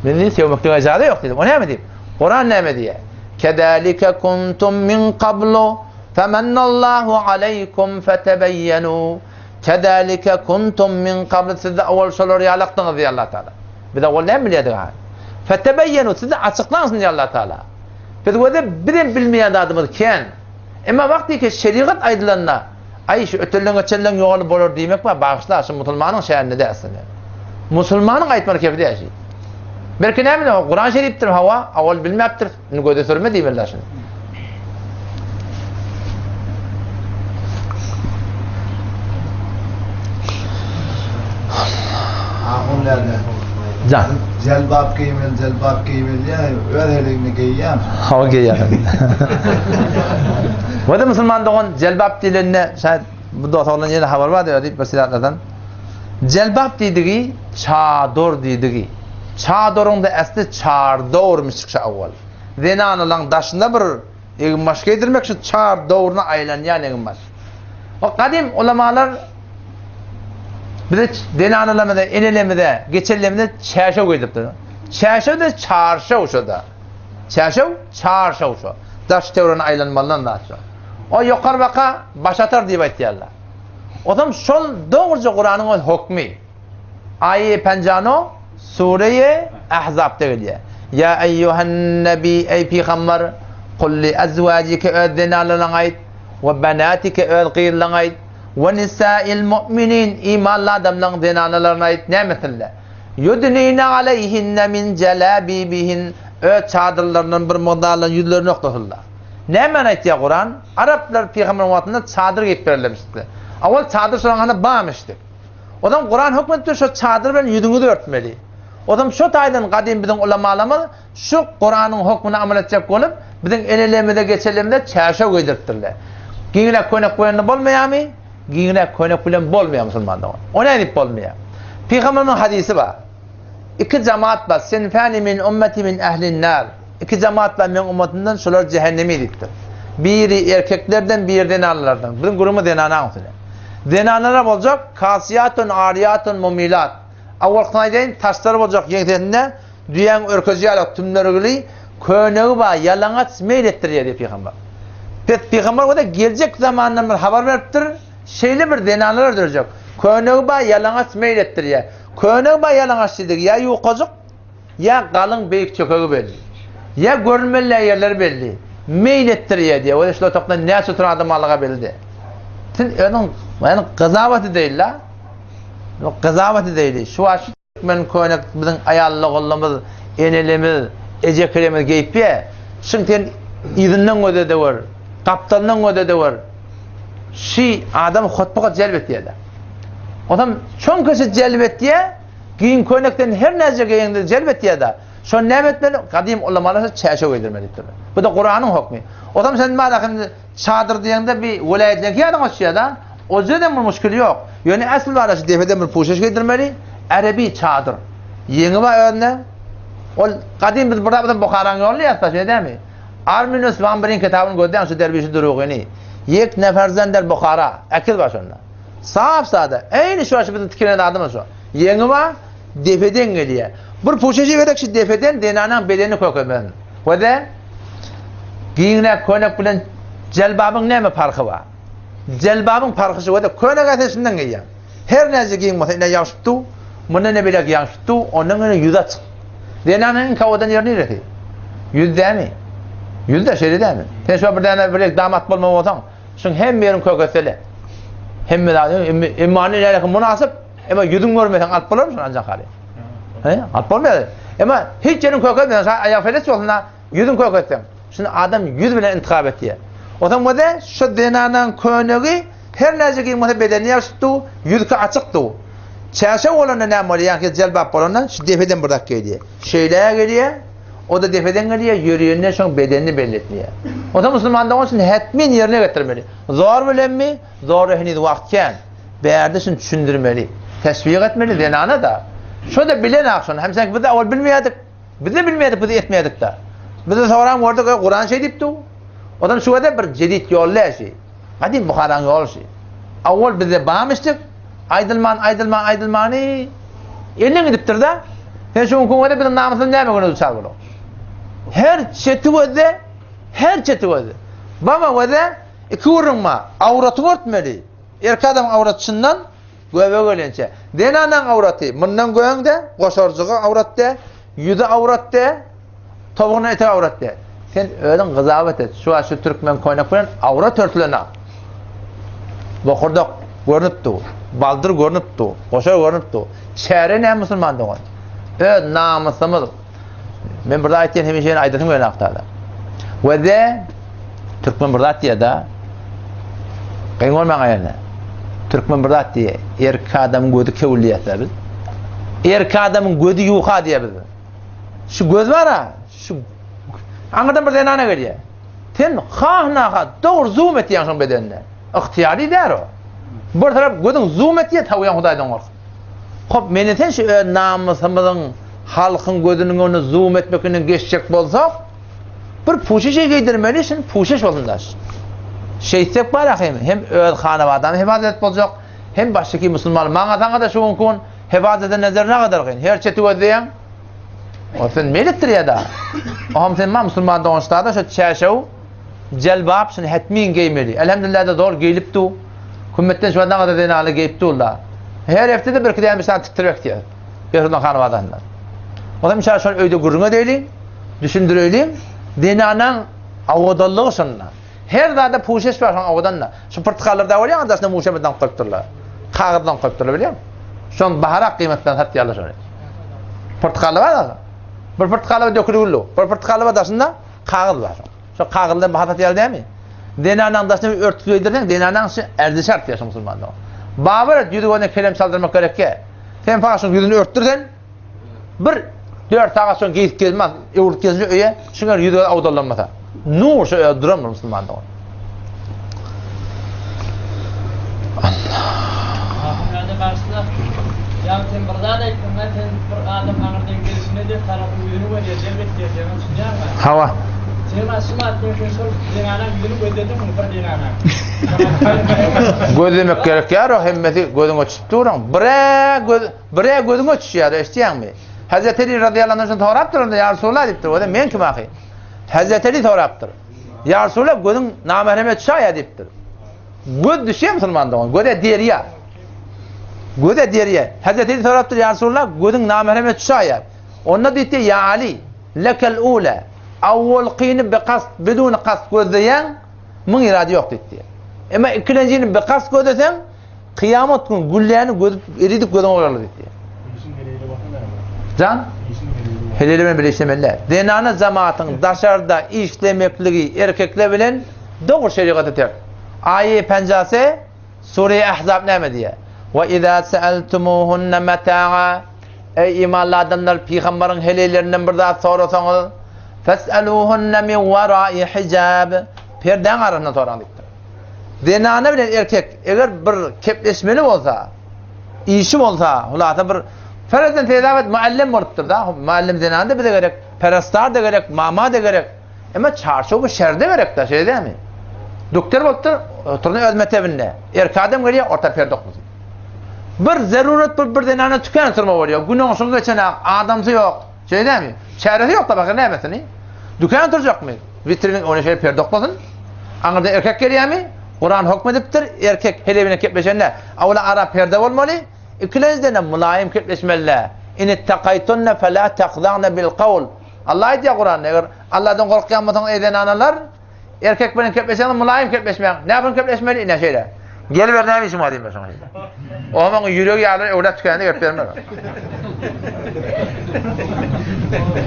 Men de sevmekte gayzade yok dedim. O ne mi diyeyim? Kur'an ne mi diye? Kedalike kuntum min qablu femennallahu aleykum fetebeyyenu. Kedalike kuntum min qablu. Siz de avval şoları yalaktınız diye Allah Teala. Bir de ne mi diyedik ha? Fetebeyyenu, siz de açıklansın diye Allah Teala. Biz de bilim bilmeyen adımız ken. Ama vakti ki şeriat aydılarına ay şu ötellüğün ötellüğün yolu bolur demek var. Bağışlar şu Müslümanın şehrinde de aslında. Müslümanın aytmanı kefi de şey. Belki ne bileyim Kur'an-ı Şerif'tir hava. Avval bilmektir. Nügoyda sürme deyiverler şimdi. Can. Celbap giymel ya, öğrenliğini giyen. Hava giyen. Bu da Müslüman doğan celbap dilinde şayet bu da otoğlan yine haber var diyor deyip basiratlardan. Celbap dediği çadır dediği. Çadırın da aslı çardormuş çıksa avval. Zenanılan daşında bir maşka edilmek şu çardoruna aylanyan egmaş. O kadim ulamalar bir de denanılamada, enilemede, geçerlemede çarşav koyduptur. Çarşav da çarşav şu da. Çarşav, çarşav şu. Daş tevrana aylanmalıdan da şu. O yukarı baka başatar diye baytiyarlar. O zaman şol doğruca Kur'an'ın hükmü. Ayet 50 Sure-i Ahzab'da geliyor. Ya eyyuhan nebi ey peygamber kul li ezvacike özdinalarına ait ve banatike özgirlerine ait ve nisa'il mu'minin imanlı adamların zinalarına ait ne mesela? Yudnine aleyhinne min celabibihin çadırlarının bir mıdalın yüzleri noktasında. Ne menayet ya Kur'an? Araplar peygamberin vaktinde çadır giyip verilmişti. Avval çadır sonra bağmıştı. O zaman Kur'an hükmetti şu çadır ben yüzünü de örtmeli. O zaman şu taydan kadim bizim ulamalarımız şu Kur'an'ın hükmüne amel edecek olup bizim elelemede geçelemede çarşaf koydurtturlar. Giyine koynak koyanı bolmayan mı? Giyine koynak koyan bolmayan Müslümanlar. O ne edip bolmayan? Peygamberin hadisi var. İki cemaat var. Senfani min ümmeti min ehlin nar. İki cemaat var min ümmetinden şular cehennemi ediptir. Biri erkeklerden, biri denarlardan. Bizim grubu denarlar mısın? Denarlar olacak. Kasiyatun, ariyatun, mumilat. Avval kınaydayn taşları olacak yengtende. Düyan örközü alak tümleri gülü. Köyneği var. Yalanaç meylettir diye Peygamber. Peygamber o da gelecek zamandan bir haber veriptir. Şeyli bir denarlar duracak. Köyneği var. Yalanaç meylettir diye. Köyneği var yalanaç dedik. Ya yuqacık ya kalın büyük çökeği belli. Ya görünmeli yerleri belli. Meylettir diye. O da şu toktan ne tutan adam Allah'a belli. Yani kızavati değil la. Kızavati değil. Şu aşık men koynak bizim ayallı kolumuz, enelimiz, eceklerimiz giyip ya. Çünkü izinden öde de var. Kaptandan öde de var. Şi adam hutbaka celbet diye de. Adam çoğun kişi celbet diye giyin koynaktan her nece giyinde celbet diye de. Şu nemetmeli kadim ulamalar çeşe uydurmalıdır. Bu da Kur'an'ın hükmü. O zaman sen madem çadır diyende bir vilayetine giydin aşağıda. O yüzden bir müşkül yok. Yani asıl var aşı defeden bir poşet giydirmeli. Arabi çadır. Yeni var önüne. O kadim biz burada Bukhara'nın yolunu yazmış değil mi? Arminus Van Brin kitabını gördüğün şu derbişi duruğunu. Yek neferzen der Bukhara. Akıl var şunda. Saf sade. Aynı şu aşı bizim tikinen adımız o. Yeni var defeden geliyor. Bir poşeti vererek şu defeden denanın bedenini koyuyor ben. O da giyine koynak bilen celbabın ne mi farkı var? Celbabın farkısı o da koynak ateşinden giyiyor. Her nece giyin mesela ne yaşıttı, bunu ne bile yaşıttı, onun önüne yüz açık. Denanın kavadan yerini üretiyor. Yüz değil mi? Yüz de şey değil mi? Sen şu bir tane bir damat bulma olsan, şun hem yerin koygasıyla, hem imanın ile münasip, ama yüzün görmesen alıp bulur musun ancak hali? Alıp bulmuyor. Ama hiç yerin köketmeden ayak feles yoluna yüzün köketsen. Şimdi adam yüz bile intikab etti. O zaman da şu denanan köneği her nerede mu bedeni yaştı, yüzü açıktı. Çarşı olanı ne mal yani celbap olanı şu defeden bırak geliyor. Şeylere geliyor. O da defeden geliyor, yürüyünce şu bedenini belirtmiyor. O da Müslümandan olsun hetmin yerine getirmeli. Zor bilen mi? Zor henüz vaktken. Beğerdisini düşündürmeli. Teşvik etmeli denana da. Şu da bilen akşam. Hem sanki biz de evvel bilmiyorduk. Biz de bilmiyorduk, biz de etmiyorduk da. Biz de sonra orada Kur'an şey deyipti. O da şu kadar bir cedid yolla şey. Kadim Bukharan yol şey. Evvel biz de bağmıştık. Aydılmanı elin gidiptir da. Sen şu hükümete bir namusunu ne yapıyorsun çağırıyor. Her çeti öde. Baba öde iki vurunma. Avratı örtmeli. Erkek adam avratçından göve gelince. Denanan avratı. Bundan göğen de koşarcığı avrat de. Yüzü avrat de. Tavuğuna eti avrat de. Sen öğlen gızavet et. Şu Türkmen koynak falan avrat örtülene. Bakırdak görünüptü. Baldır görünüptü. Koşar görünüptü. Çare ne Müslüman doğan? Namusumuz. Ben burada ayetlerin hemen şeyini aydatım öyle aktarlar. Ve de Türkmen burada diye da kayın olmayan ayarına. Türkmen burada diye erkek adamın gözü kevliyetler biz. Erkek adamın gözü yuha diye biz. Şu göz var ha, şu anladan bir denana geliyor. Sen khahna doğru zoom et yanşın bedenine. İhtiyari der o. Bir taraf gözün zoom et diye tavuyan Hudaydan kork. Hop meneten şu namusumuzun halkın gözünün onu zoom etmekinin geçecek bolsa bir puşişe giydirmelisin, puşiş olundaş. Şeysek var hem hanıvadan hefadet olacak, hem baştaki Müslüman mağazana da şu mümkün hefadete nazarına kadar kıyın. Her çeti ödeyen o sen melektir ya da o hem sen Müslüman doğuşlarda şu çeşev celbab şimdi hetmin giymeli. Elhamdülillah da doğru giyilipti. Hümmetten şu anda kadar denalı giyipti Allah. Her haftada bir kıdem bir sana tiktirmek diyor. Yarından hanıvadanlar. O zaman inşallah şöyle öyde gurruna değilim, düşündüreyim. Dinanan avudallığı sonuna. Her dağda puşeş var avudanla. Şu portakallarda var ya adasında muşemeden koyupturlar. Kağıddan koyupturlar biliyor musun? Şu an baharak kıymetten hatta yallah şöyle. Portakallı var da. Bir portakalı dökülüyor. Bir portakalı var adasında kağıd var. Şu kağıddan baharat yal değil mi? Dinanan adasında örtü giydirden dinanan erdi şart diyorsun Müslümanda. Babır yüzü ona kelem saldırmak gerek ki. Sen fakat yüzünü örttürsen bir 4 saat sonra giyip gelmez. Yurt gezince öye şunlar yüzü avdallanmasa. Nur şu duramır Müslümanda. Ahmet'in karşısında ya sen burada da sen bir adam anırdan gelişine de tarafı yüzünü var ya devlet diye demek istiyor mu? Hava. Sen aslında atıyorsun sonra dinana yüzünü ödedim mi bir dinana? Gözlemek gerek ya o himmeti gözün açıp duran. Bre gözün açıyor ya isteyen mi? Hazreti Ali radıyallahu anh'ın toraptır ya Resulullah deyiptir. O da men kim ahi? Hazreti Ali toraptır. Ya Resulullah gözün namehremet şaya deyiptir. Göz düşüyor Müslümandan. Göze deriya. Göze deriya. Hazreti Ali toraptır ya Resulullah gözün namehremet şaya. Onunla deyipti ya Ali lekel ula avval qiyni bi qasd bidun qasd gözleyen mın irade yok deyipti. Ama ikincinin bi qasd gözlesen kıyamet gün güllerini gözüp eridip gözün olarlar deyipti. Can heleleme bileşmeler. Denana zamatın dışarıda işlemekliği erkekler bilen doğru şeriatı ter. Ayet pencası Sure Ahzab ne diye? Ve izâ se'eltumuhunne metâ'a ey imanlı adamlar peygamberin helellerinden bir daha sorasanız fes'eluhunne min verâi hicab perden arasında soran diktir. Denana bilen erkek eğer bir kepleşmeli olsa işim olsa hulata bir Ferazdan tedavet muallim oluptur da. Muallim zenanda bir de gerek, perastar da gerek, mama da gerek. Ama çarşıbı şerde gerek da şey değil mi? Doktor oluptur, oturduğun özmet evinde. Erkek adam geliyor, orta perde okumusun. Bir zaruret bir zenanda tüken sırma oluyor. Günün sonunda geçen adamsı yok. Şey değil mi? Çaresi yok da bakın ne mesela? Dükkan duracak mı? Vitrinin ona şey perde okumasın. Anında erkek geliyor mi? Kur'an hükmediptir. Erkek helevine kepleşenler. Avla ara perde olmalı. İkinciden mülayim kepleşmeliler. İn ittakaytunne felâ teqdâne bil kavl. Allah diyor Kur'an'da. Eğer Allah'tan korkuyan mısın eden analar erkek benim kepleşen mülayim kepleşmeyen. Ne yapın kepleşmeli? Ne şeyler? Gel ver näme işim var diýme şoňa. Oňa ýüregi ýaly öwlet tükende gep berme.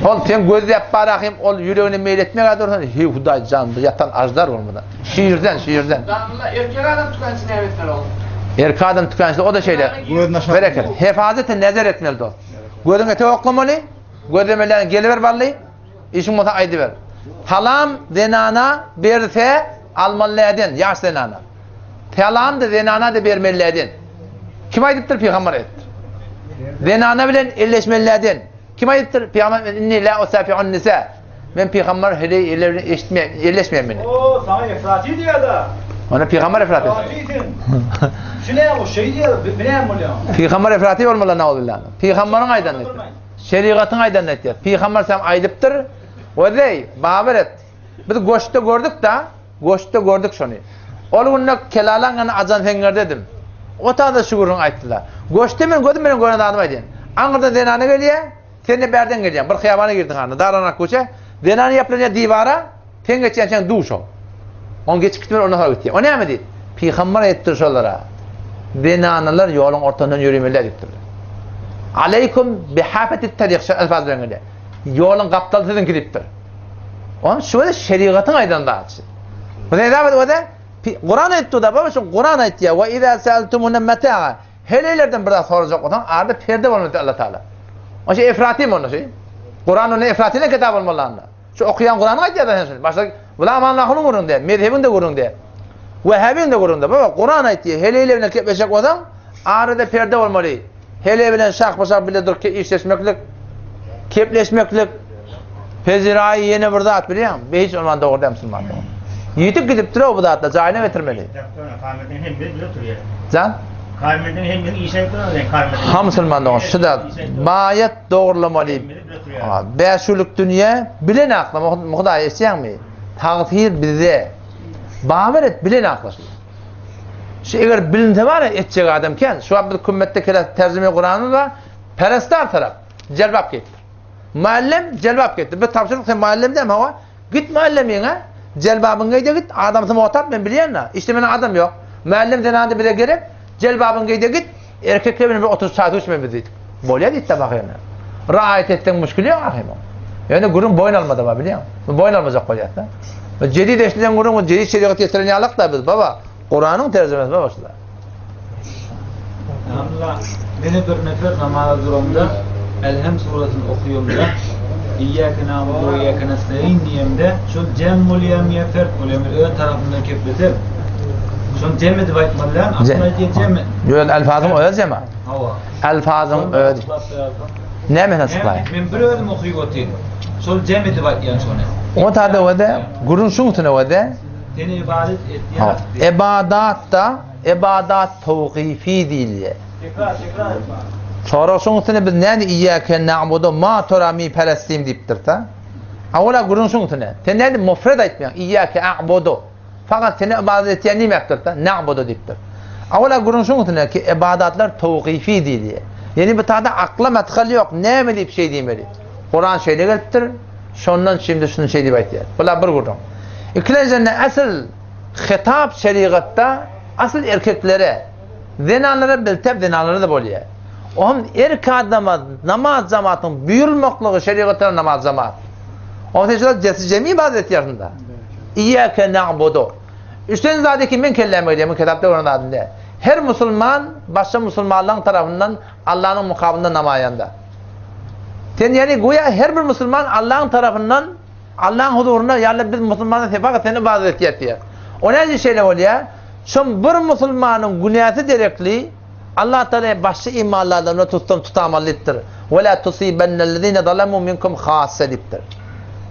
Ol sen göz ýap barahym ol ýüregini meýletmek adorsan, he Hudaý jandy ýatan ajdar bolmadan. Şiirden. Erkek adam tükensin evetler oldu. Erkek adam tükense o da şeyler. Bereket. Hefazete nezer etmeli o. Gözüne te oklamalı. Gözlemelerini geliver barlayı. İşin mota aydı ver. Halam zenana berse almalıydın. Yaş zenana. Halam da zenana da bermeliydin. Kim aydıptır Peygamber ettir. Zenana bilen elleşmeliydin. Kim aydıptır Peygamber inni la usafi'un nisa. Men Peygamber hele elleşmeyen beni. Oo, sana efrati diyor da. Ona Peygamber efrati. Şuna o şey diyor, bilmem mi oluyor? Peygamber efrati olmalı ne olur lan? Peygamberin aydan etti. Şeriatın aydan etti. Peygamber sen aydıptır. O dey, babar et. Biz goşta gördük şunu. Olgunna kelalangan azan fenger dedim. O da şuurun ayttılar. Goşta men gördüm men gören adam aydın. Anırda denana geliyor. Sen de berden geliyorsun. Bir xiyabana girdin hanı. Daranak koça. Denana yapılan divara. Sen geçen duş ol. On geçip gitmer ona gitti. O ne mi dedi? Peygamber ettir şolara. Denanalar yolun ortasından yürümeler ettir. Aleykum bihafetit tariq alfazlarında. Yolun kaptalısının gidiptir. On şöyle şeriatın aydanında açsın. Bu ne demek o da? Kur'an etti da baba şu Kur'an etti ya. Ve izâ se'eltumuhunne metâ'a. Helelerden biraz soracak olan arada perde olmadı Allah Teala. O şey efrati mi onun şey? Kur'an'ın efratine kitap olmalarında. Şu okuyan Kur'an'ı ayet ya sen. Başta ulamanın kurunda, mezhebin de kurunda. Vehhabin de kurunda. Baba Kur'an etti. Helelerine kepleşecek olan arada perde olmalı. Hele bilen şak biledir ki işleşmeklik, kepleşmeklik, fezirayı yeni burada at biliyor musun? Hiç olmadan doğru Müslüman. Yitip gidip duruyor bu da atla, cahine getirmeli. Can? Ha Müslüman doğru. Şu da bayet doğrulamalı. Beşuluk dünya bilen akla, muhday esyen mi? Tağfir bize. Bağır et bilen akla. Eğer bilinse var ya etçek adamken, şu an bir kümmette kere tercüme Kur'an'ı var, perestler taraf, celbap getir. Muallim celbap getir. Bir tavsiyelik sen muallim deme ama, git muallimine, celbabın gayda git, adamsın muhatap ben biliyorsun ha. İşte benim adam yok. Muallim denandı bile gerek, celbabın gayda git, erkekle benim bir 30 saat uçmayı dedik. Böyle değil de bakayım. Rahat ettin müşkülü yok ahim o. Yani gurun boyun almadı mı biliyor musun? Boyun almayacak koyacaktı. Cedid eşliden gurun, cedid şeriatı yetirini alak da biz baba. Kur'an'ın tercümesi başlar. Allah beni bir nefer namaz durumda Elhem suresini okuyumda İyyâke na'budu ve iyyâke nestaîn diyemde şu cem oluyam ya fert oluyam ön tarafından kepletir. Şu cem edip aytmalılar aslında cem. Yok elfazım öyle cem. Hava. Elfazım öyle. Ne mi nasıplayın? Ben bir ödüm okuyup otayım. Şu cem edip aytmayan sonra. O tadı o da gurun şuntuna o da seni ibadet et. İbadat tevkifi değil. Sonra şuntuna biz ne iyyâke na'budu ma turami perestiyim deyiptir ta. Avla gurun şuntuna. Sen ne mufred etmiyor. İyyâke a'budu. Fakat seni ibadet ettiğini mi yaptır ta? Na'budu deyiptir. Avla gurun şuntuna ki ibadatlar tevkifi değil. Yani bir tadı akla metkali yok. Ne mi deyip şey diyemeli. Kur'an şeyle geliptir. Şundan şimdi şunu şey deyip aytıyor. Bula bir gurun. İkincisi asıl hitap şeriatta asıl erkeklere zinalara biltep zinalara da boluyor. Onun erkek adama namaz zamatın buyurmaklığı şeriatına namaz zamat. O teşekkür cemi ibadet yerinde. İyyâke na'budu. Üstelik zadeki men kelleme ediyorum kitapta onun adında. Her Müslüman başka Müslümanların tarafından Allah'ın mukabilinde namayanda. Yani güya her bir Müslüman Allah'ın tarafından Allah'ın huzuruna yani biz Müslümanlar sefakat seni ibadet ediyor. O ne şeyle oluyor? Şu bir Müslümanın günahı direktli Allah Teala başka imanlardan tutamalıdır. Ve la tusibennellezine zalemu minkum khassediptir.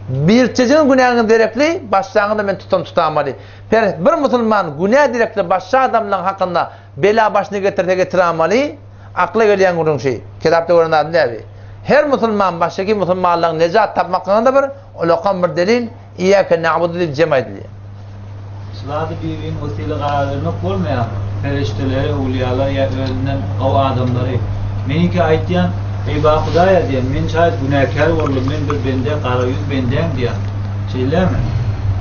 Bir çocuğun günahını direktli başlarında ben tutamalı. Bir Müslüman günah direktli başka adamların hakkında bela başını getiramalı. Akla gelen gurun şey. Kitapta görünen ne abi? Her Müslüman baştaki Müslümanların necat tapmaklarında bir olokan bir delil İyyâke na'budu deyip cema ediliyor. Sıladı birbirinin vesile kararlarına koymayan ferişteleri, uliyalar ya önünden o adamları. Meniki aytyan ey ba Hudaya diyen men şayet günahkar oldum men bir bende kara yüz benden diyen şeyler mi?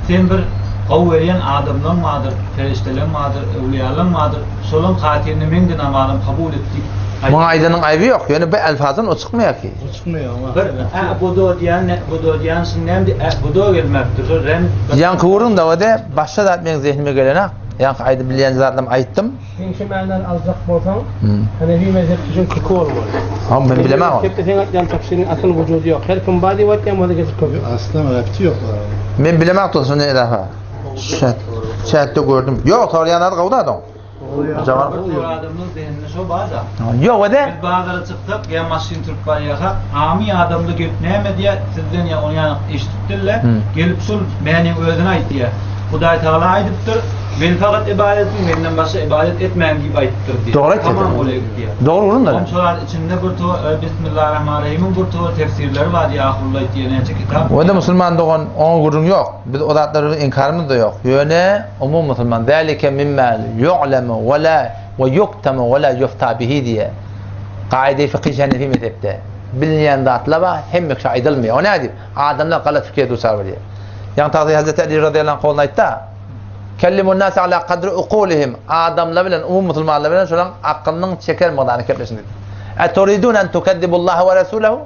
Sen bir Kavveriyen adamdan mıdır, feriştelen mıdır, evliyalan mıdır? Solun katilini men de namazım kabul ettik. Buna aydanın ayıbı yok. Yani bu elfazdan o çıkmıyor ki. Çıkmıyor ama. Bu da diyen sinnemdi, bu da gelmektir. Yankı vurun da o da başta da etmeyin zihnime gelene. Yankı aydı bilen zaten ayıttım. Şimdi benden azak bolsam, hani bir mezhep için kıkı olmalı. Ama ben bilemem onu. Hep de sen atlayan tafsirin asıl vücudu yok. Her kim badi vatken vada gezip koyuyor. Aslında rapti yok. Ben bilemem olsun ne defa. Şahette gördüm. Yok soruyanlar kavda adam. Zaman Adamın zihnine şu baza. yok o da. Biz bazıları çıktık, ya Masin Türkmen yaka, ami adamda gitmeyeme diye sizden ya onu yani işittiler, gelip sul benim özüne ait diye. Huday Teala aydıptır, ben fakat ibadetim, benden başka ibadet etmeyen gibi ayıptır diye. Doğru Tamam dedi. öyle diye. Doğru vurun da. Komşular içinde bir tuğ, Bismillahirrahmanirrahim'in bir tuğ tefsirleri var diye ahullah diye neyse kitap. O da Müslüman doğan onun gurun yok. Biz o zatların inkarımız da yok. Yöne umum Müslüman. Zalike mimma yu'lemu ve la ve yuktemu ve la yufta bihi diye. Kaide-i fıkhi Hanefi mezhepte. Bilmeyen zatla var hem mekşa edilmiyor. O ne diyeyim? Adamlar galat fikir dusar diye. Yani Tağzi Hazreti Ali radıyallahu anh koluna ayette. Kellimun nasi ala kadri uqulihim. Adamlar bilen umum Müslümanlar bilen şulan aklının çeker mıqdarını keplesin dedi. Eturidun en tukaddibullaha ve rasulahu?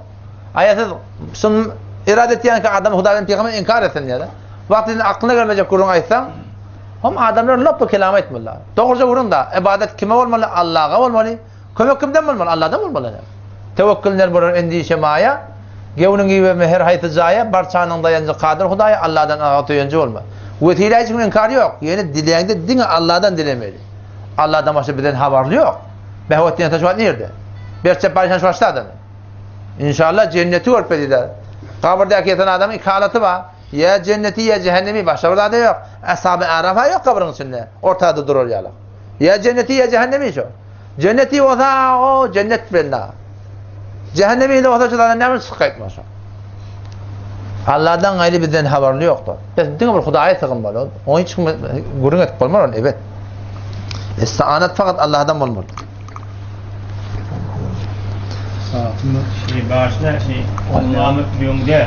Ayatsız şun irade ettiğin ki adam Huday'ın peygamberini inkar etsin ya da. Vaktinde aklına gelmeyecek kurun ayetsen hem adamlar loppa kelam etmiyorlar. Doğruca kurun da ibadet kime olmalı? Allah'a olmalı. Kömek kimden olmalı? Allah'dan olmalı. Tevekküller burun endişe maya. Gevunun gibi meher haytı zaya. Barçanın dayancı kadir Huday'a Allah'dan ağatı olma. Vetile için inkar yok. Yani dileyende dine Allah'dan dilemeli. Allah'dan başka birden haberli yok. Behvettiğine taşıvat nerede? Berçe parişan şu başladı. İnşallah cenneti örpediler. Kabırdaki yatan adamın ikalatı var. Ya cenneti ya cehennemi başka burada da yok. Ashab-ı Araf'a yok kabrın içinde. Ortada durur yalan. Ya cenneti ya cehennemi şu. Cenneti olsa o cennet benda. Cehennemi de olsa şuradan ne mi sıkaytmaz. Allah'dan gayrı bizden haberli yoktur. Biz dine bir Hudaya sığınmalı. Onun için gurun etip olmalı. Evet. İstianet fakat Allah'dan olmalı. Başta Allah'ın yönünde,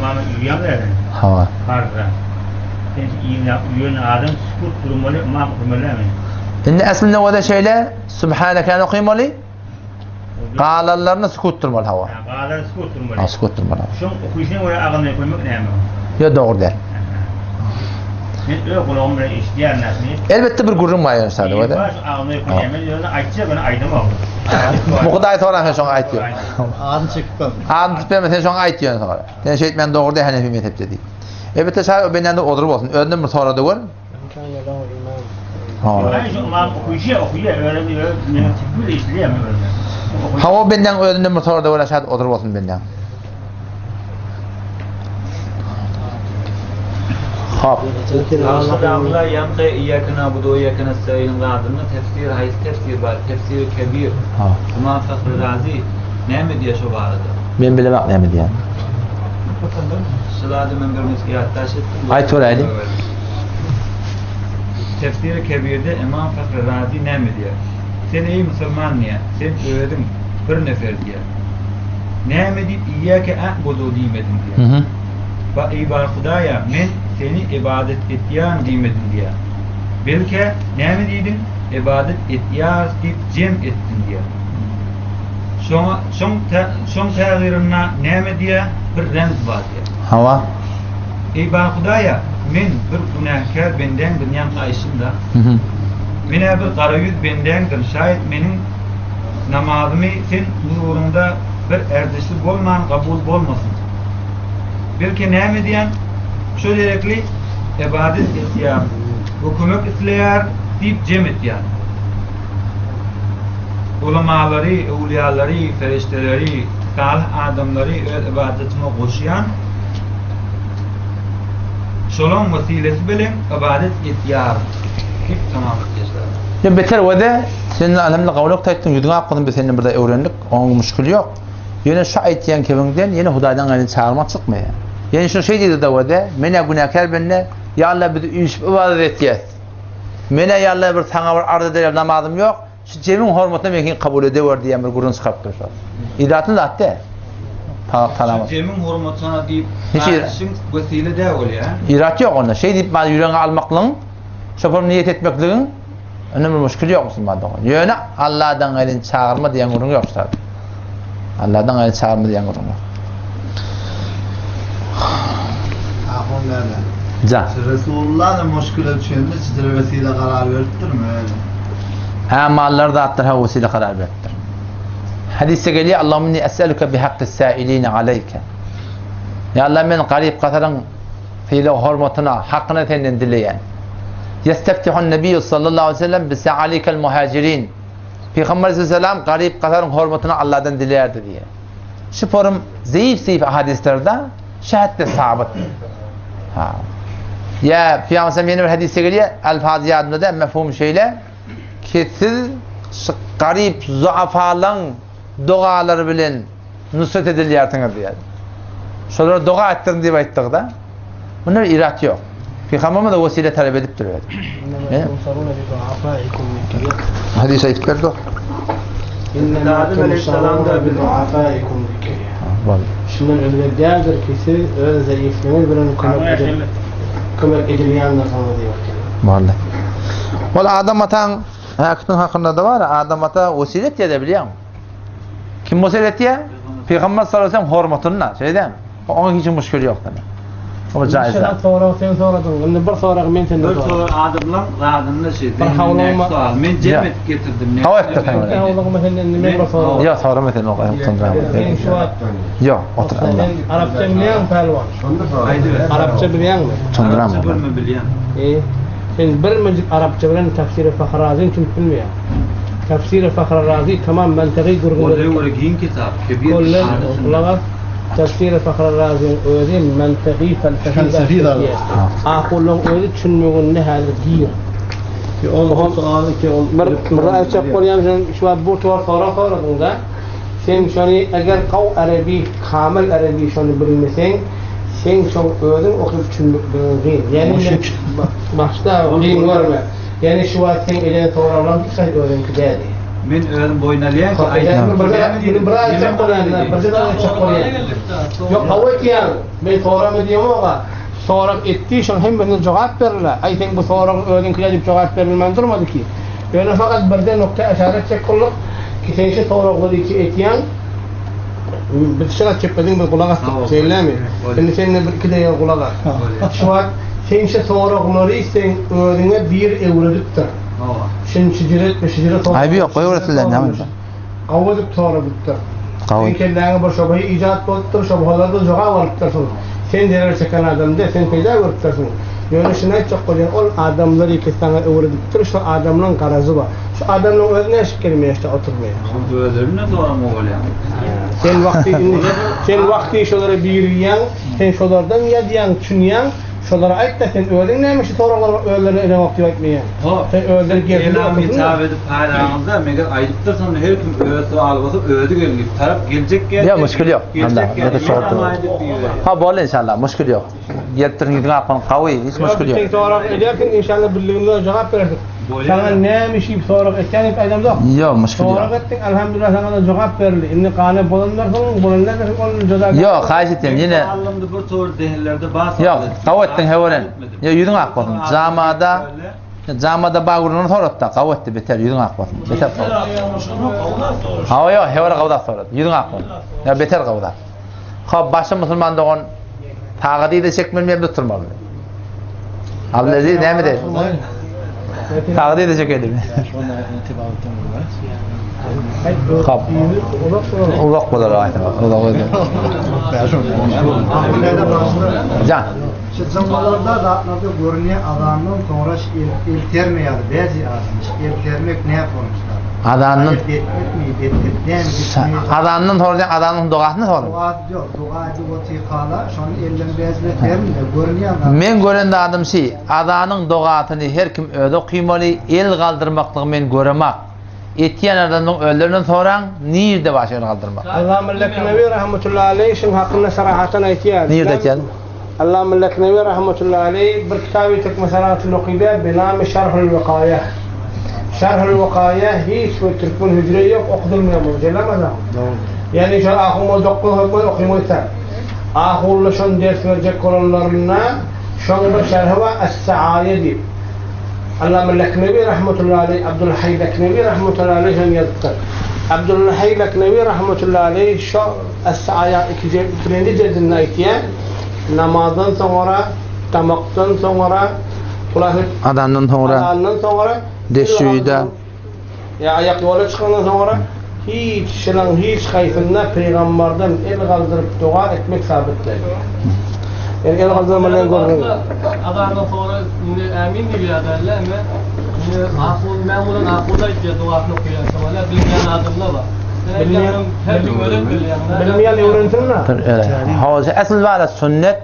Allah'ın yönünde. Ha. Harra. Yön adam sükut durmalı, mahkummalı mı? İnne aslında o da şeyle Subhaneke nukimali Qalallarını sükut durmalı hava. Qalar sükut durmalı. Ha sükut durmalı. Şun okuyuşun oraya ağını koymak ne mi? Ya doğru der. Ne öyle kulağım böyle işleyen nasıl? Elbette bir gurrun var yani sadece o da. Baş ağını koyamıyor. Yani açacak bana aydım oldu. Bu kadar sonra sonra ait diyor. Ağını çıktım. Ağını tutmaya mesela sonra ait diyor sonra. Yani şey ben doğru değil Hanefi mezhepte değil. Elbette sadece benden de odurup olsun. Önden mi sonra da var? Hayır şu Allah'ın okuyuyor öyle bir böyle işleyemiyor. Hava benden önden mi sonra da var aşağıda odurup olsun benden. Hop. Aslında yankı iyakına budu iyakına sayının adını tefsir hayız tefsir var. Tefsir kebir. Ama Fahri Razi ne mi diye şu vardı? Ben bilemem ne mi diye. Sıladı men bir miskiyattaş ettim. Ayet oraydı. Tefsir kebirde İmam Fahri Razi ne mi diye. Sen ey Müslüman niye? Sen öğredim bir nefer diye. Ne mi deyip iyake a'budu diyemedim diye. Ve ibar Hudaya men seni ibadet ettiyan demedim diye. Belki ne mi dedin? İbadet ettiyan deyip cem ettin diye. Son tağirine ne mi diye bir remz var diye. Hava. İbar Hudaya men bir günahkar benden dünyanın kayışında. Mene bir karayüz bendendir. Şayet benim namazımı sen huzurunda bir erdişli olman, kabul olmasın. Belki ne mi diyen? Şöylelikle ibadet ettiyan, hükümet itleyar deyip cem ettiyan. Ulamaları, evliyaları, ferişteleri, salih adamları ibadetine koşuyan şolon vesilesi bilen ibadet ettiyan. Hep tamam ettiyan. Ya beter o da senin alemde kavlak taktın yüzüne akıdın biz seninle burada öğrendik. Onun müşkülü yok. Yine şu ayetiyen kevinden yine Huday'dan gayrı çağırmak çıkmıyor. Yani şu şey dedi de o da mene günahkar benimle ya Allah bizi uyuşup ibadet ettiyiz. Mene ya Allah bir sana bir arz eder namazım yok. Şu cemin hürmetine mekin kabul ediyor diyen bir gurun çıkarttı şu. İdatın zaten. Tanamaz. Cemin hurmatına deyip Hiç kardeşin vesile de oluyor. İrat yok onda. Şey deyip bana yüreğine almaklığın, şoförün niyet etmekliğin önemli müşkül yok Müslümanda. Yöne Allah'dan gayrı çağırma diyen ürün yok işte. Allah'dan gayrı çağırma diyen ürün yok. Ahon nerede? Can. Resulullah da müşküle düşende sizlere vesile karar verdir mi öyle? Ha malları da attır ha vesile karar verdir. Hadise geliyor Allahümme inni es'eluke bihakkı sâilîne aleyke. Ya Allah men garip katarın fiile hurmatına hakkını senden dileyen. Yesteftihun Nebiyyü sallallahu aleyhi ve sellem bise'alikel muhacirin. Peygamber aleyhisselam garip katarın hurmatına Allah'tan dileyerdi diye. Şu forum zayıf hadislerde şahit sabit. Ha. Ya Peygamber yeni bir hadise geliyor el-Fatiha adında da mefhum şeyle ki siz garip zuafalan duaları bilen nusret ediliyorsunuz diye. Şolara dua ettirin diye ayttık da. Bunlar irat yok. Peygamber'e de vesile talep edip duruyor. Hadis ayetler de. İnnemâ temsarûne bidu'afâikum zikriye. Şundan öyle değerdir ki siz öyle zayıflığınız bilen kömek edilmeyenler sana diyor. Vallahi. Valla adam atan hakkın hakkında da var. Adam ata vesile edebiliyor. Kim vesile ediyor? Peygamber sallallahu aleyhi ve sellem hurmatına şeyden. Onun hiç müşkül yok demek. O caiz. Sen sonra sen soradın. Şimdi bir sonra men sen Bir sonra adımlan radında şey. havlama- Men cemet getirdim. Hava ettir tamam. Havlama mesela men bir sonra. Ya sonra mesela o kadar tanrım. Ben şu an Yok, otur Allah. sen Arapça bilen pelvan. Arapça bilen mi? Tanrım. Bölme biliyen. Sen bir müzik Arapça bilen tefsiri Fahrazi'nin çünkü bilmiyor. Tefsiri Fahrazi tamam menteği Oraya durgun. göre giyin kitap. Kebir. Kullen ulama tefsiri Fahrazi'nin öyle menteği felsefi da. Aqulun öyle düşünmüyor ne hali giyin. مرة أقول يا مثلا شو بوت ورا da sen şunu eğer kav Arabi kamil Arabi şunu bilmesen sen çok ödün okuyup düşünmüyorsun. Yani başta din var mı? Yani şu an sen elini toğralan bir şey ödün ki dedi. Men öğren boynalayan ki aynen benim bırak çakolan başta çakolan. Yok kavvet ya ben toğramı diyorum ama sonra etti şun hem bana cevap verirler. Ay sen bu sorun ödün ki deyip cevap verilmen durmadı ki. Yani fakat bir nokta işaret çekolluk ki sen şu toğrağı ki etiyan bir şey çekmedin bir kulağa söyleme. Şimdi seninle bir iki de ya kulağa. Şu an sen şu toğrağları sen ödüne 1 euro tuttu. Şimdi şiciret toğrağı. Ayıbı yok, koy öğretilen ne yapayım? Kavvadık toğrağı tuttu. Kavvadık. Sen kendine bir şobayı icat boluptur, şobalarda joğa varıptırsın. Sen derer çeken adamda sen peyda varıptırsın. Yani şuna çok koyun ol adamları ki sana öğretiptir, şu adamın garazı var. Şu adamın özüne şikirmeye işte oturmaya. Bu ödülüne doğru mu oluyor? Sen vakti şoları biriyen, sen şolardan ya diyen, çünyen, şolara ait da sen öğren neymiş, sonra öğrenleri ele vakti etmeyen. Sen öğrenleri geldiğinde Elami hitap edip payrağımızda meğer ayıptır sonra her kim öğreti alıp öğreti gelip taraf gelecek Ya müşkül yok. Gelecek Ha bol inşallah müşkül yok. Yettirin gidin akın kavi hiç müşkül yok. Sen sonra ederken inşallah birliğinde cevap verirsin. Sana neymiş gibi sonra etken adam yok. Yok müşkül yok. Sonra ettin elhamdülillah sana da cevap verildi. İnni kâne bulunlar onun cezası. Yok hayır ettin yine. Anlamda bir tür değerlerde bazı. Yok kavettin hevoren. Ya yüzün akbatın. Zamada bağırını soratta kavetti beter yüzün akbatın. Beter kavet. Ha yok hevara kavet sorat. Yüzün akbatın. Ya beter kavet. Ha başka Müslüman doğan tağıdı da çekmemeye tutturmalı. Abdülaziz ne mi der? Tağıdı da çekelim. Kap. Ulak kadar ayet. Ulak kadar. Can. Şu zamanlarda da görünüyor adamın sonra iltermeyen bazı adam iltermek ne yapmışlar? Adamın soracak adamın doğasını sorun. Doğat yok, doğacı otikala şu an elden bezle terminde görünüyor. Men görende adam şey, adamın doğatını her kim öde kıymalı el kaldırmaklığı men göremek. Etiyen adamın öldüründen sonra nirde başını kaldırmak. Allah Melekenevi rahmetullahi aleyh şun hakkında sarahatan etiyen. Nirde etiyen? Allah Melekenevi rahmetullahi aleyh bir kitabı tek mesela tulukibe binami Şerhül Vakaya. Şerhül Vakaya hiç ve Türkmen hücre yok okudulmuyor mu? Celemeden. Yani şu ahumul dokuz hükmü okuymaysan. Ahullu şun ders verecek olanlarına şun bir şerhi var Es-Sa'aye deyip. Allame Leknevi rahmetullahi aleyh, Abdülhayy Leknevi rahmetullahi aleyh hem yazdıklar. Abdülhayy Leknevi rahmetullahi aleyh şu Es-Sa'aye ikinci cildinde aytiye namazdan sonra, tamaktan sonra, adamdan sonra deşüyde ya ayak yola çıkandan sonra hiç kayfında peygamberden el kaldırıp dua etmek sabit değil. Yani el kaldırmadan görünüyor. Adamdan sonra emin gibi ederler mi? Ben bunun aklına gidiyor duasını okuyan sonra bilmeyen adımla var. Bilmeyen öğrensin mi? Havası asıl var sünnet.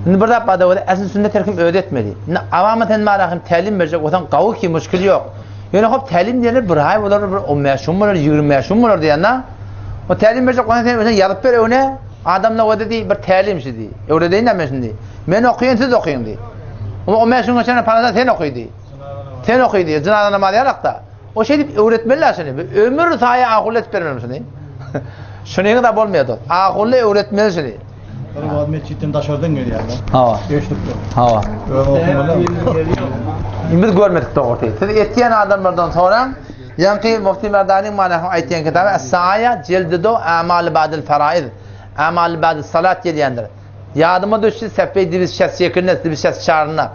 Burada bana asıl sünnet herkim öğretmeli. Avamaten marakim talim verecek otan qavu ki müşkül yok. Yani hop talim diyenler bir hay olur, bir 15 olur, 20 olur diyenler. O talim verecek otan yazıp ver öne adamla o dedi bir talim dedi. Öyle değil mi şimdi? Ben okuyun siz okuyun diye. Ama 15 gün sonra paradan sen okuy diye. Sen okuy diye. Cenazana namazı yarak da. O şey deyip öğretmeliler seni. Ömür sahaya akıllet vermem seni. Şunun kadar olmuyordu. Akıllı öğretmeli seni. Benim admet çitten taşardan geliyor yani. Hava. Geçtikte. Hava. Biz görmedik de ortaya. Siz etiyen adamlardan sonra yankı Mufti Merdani'nin manası ayetiyen kitabı Es-Sa'aya cildido amal ba'dil feraiz. Amal ba'dil salat diyendir. Yadıma düştü sefeyi dibiz şes yakınız dibiz şes çağrına.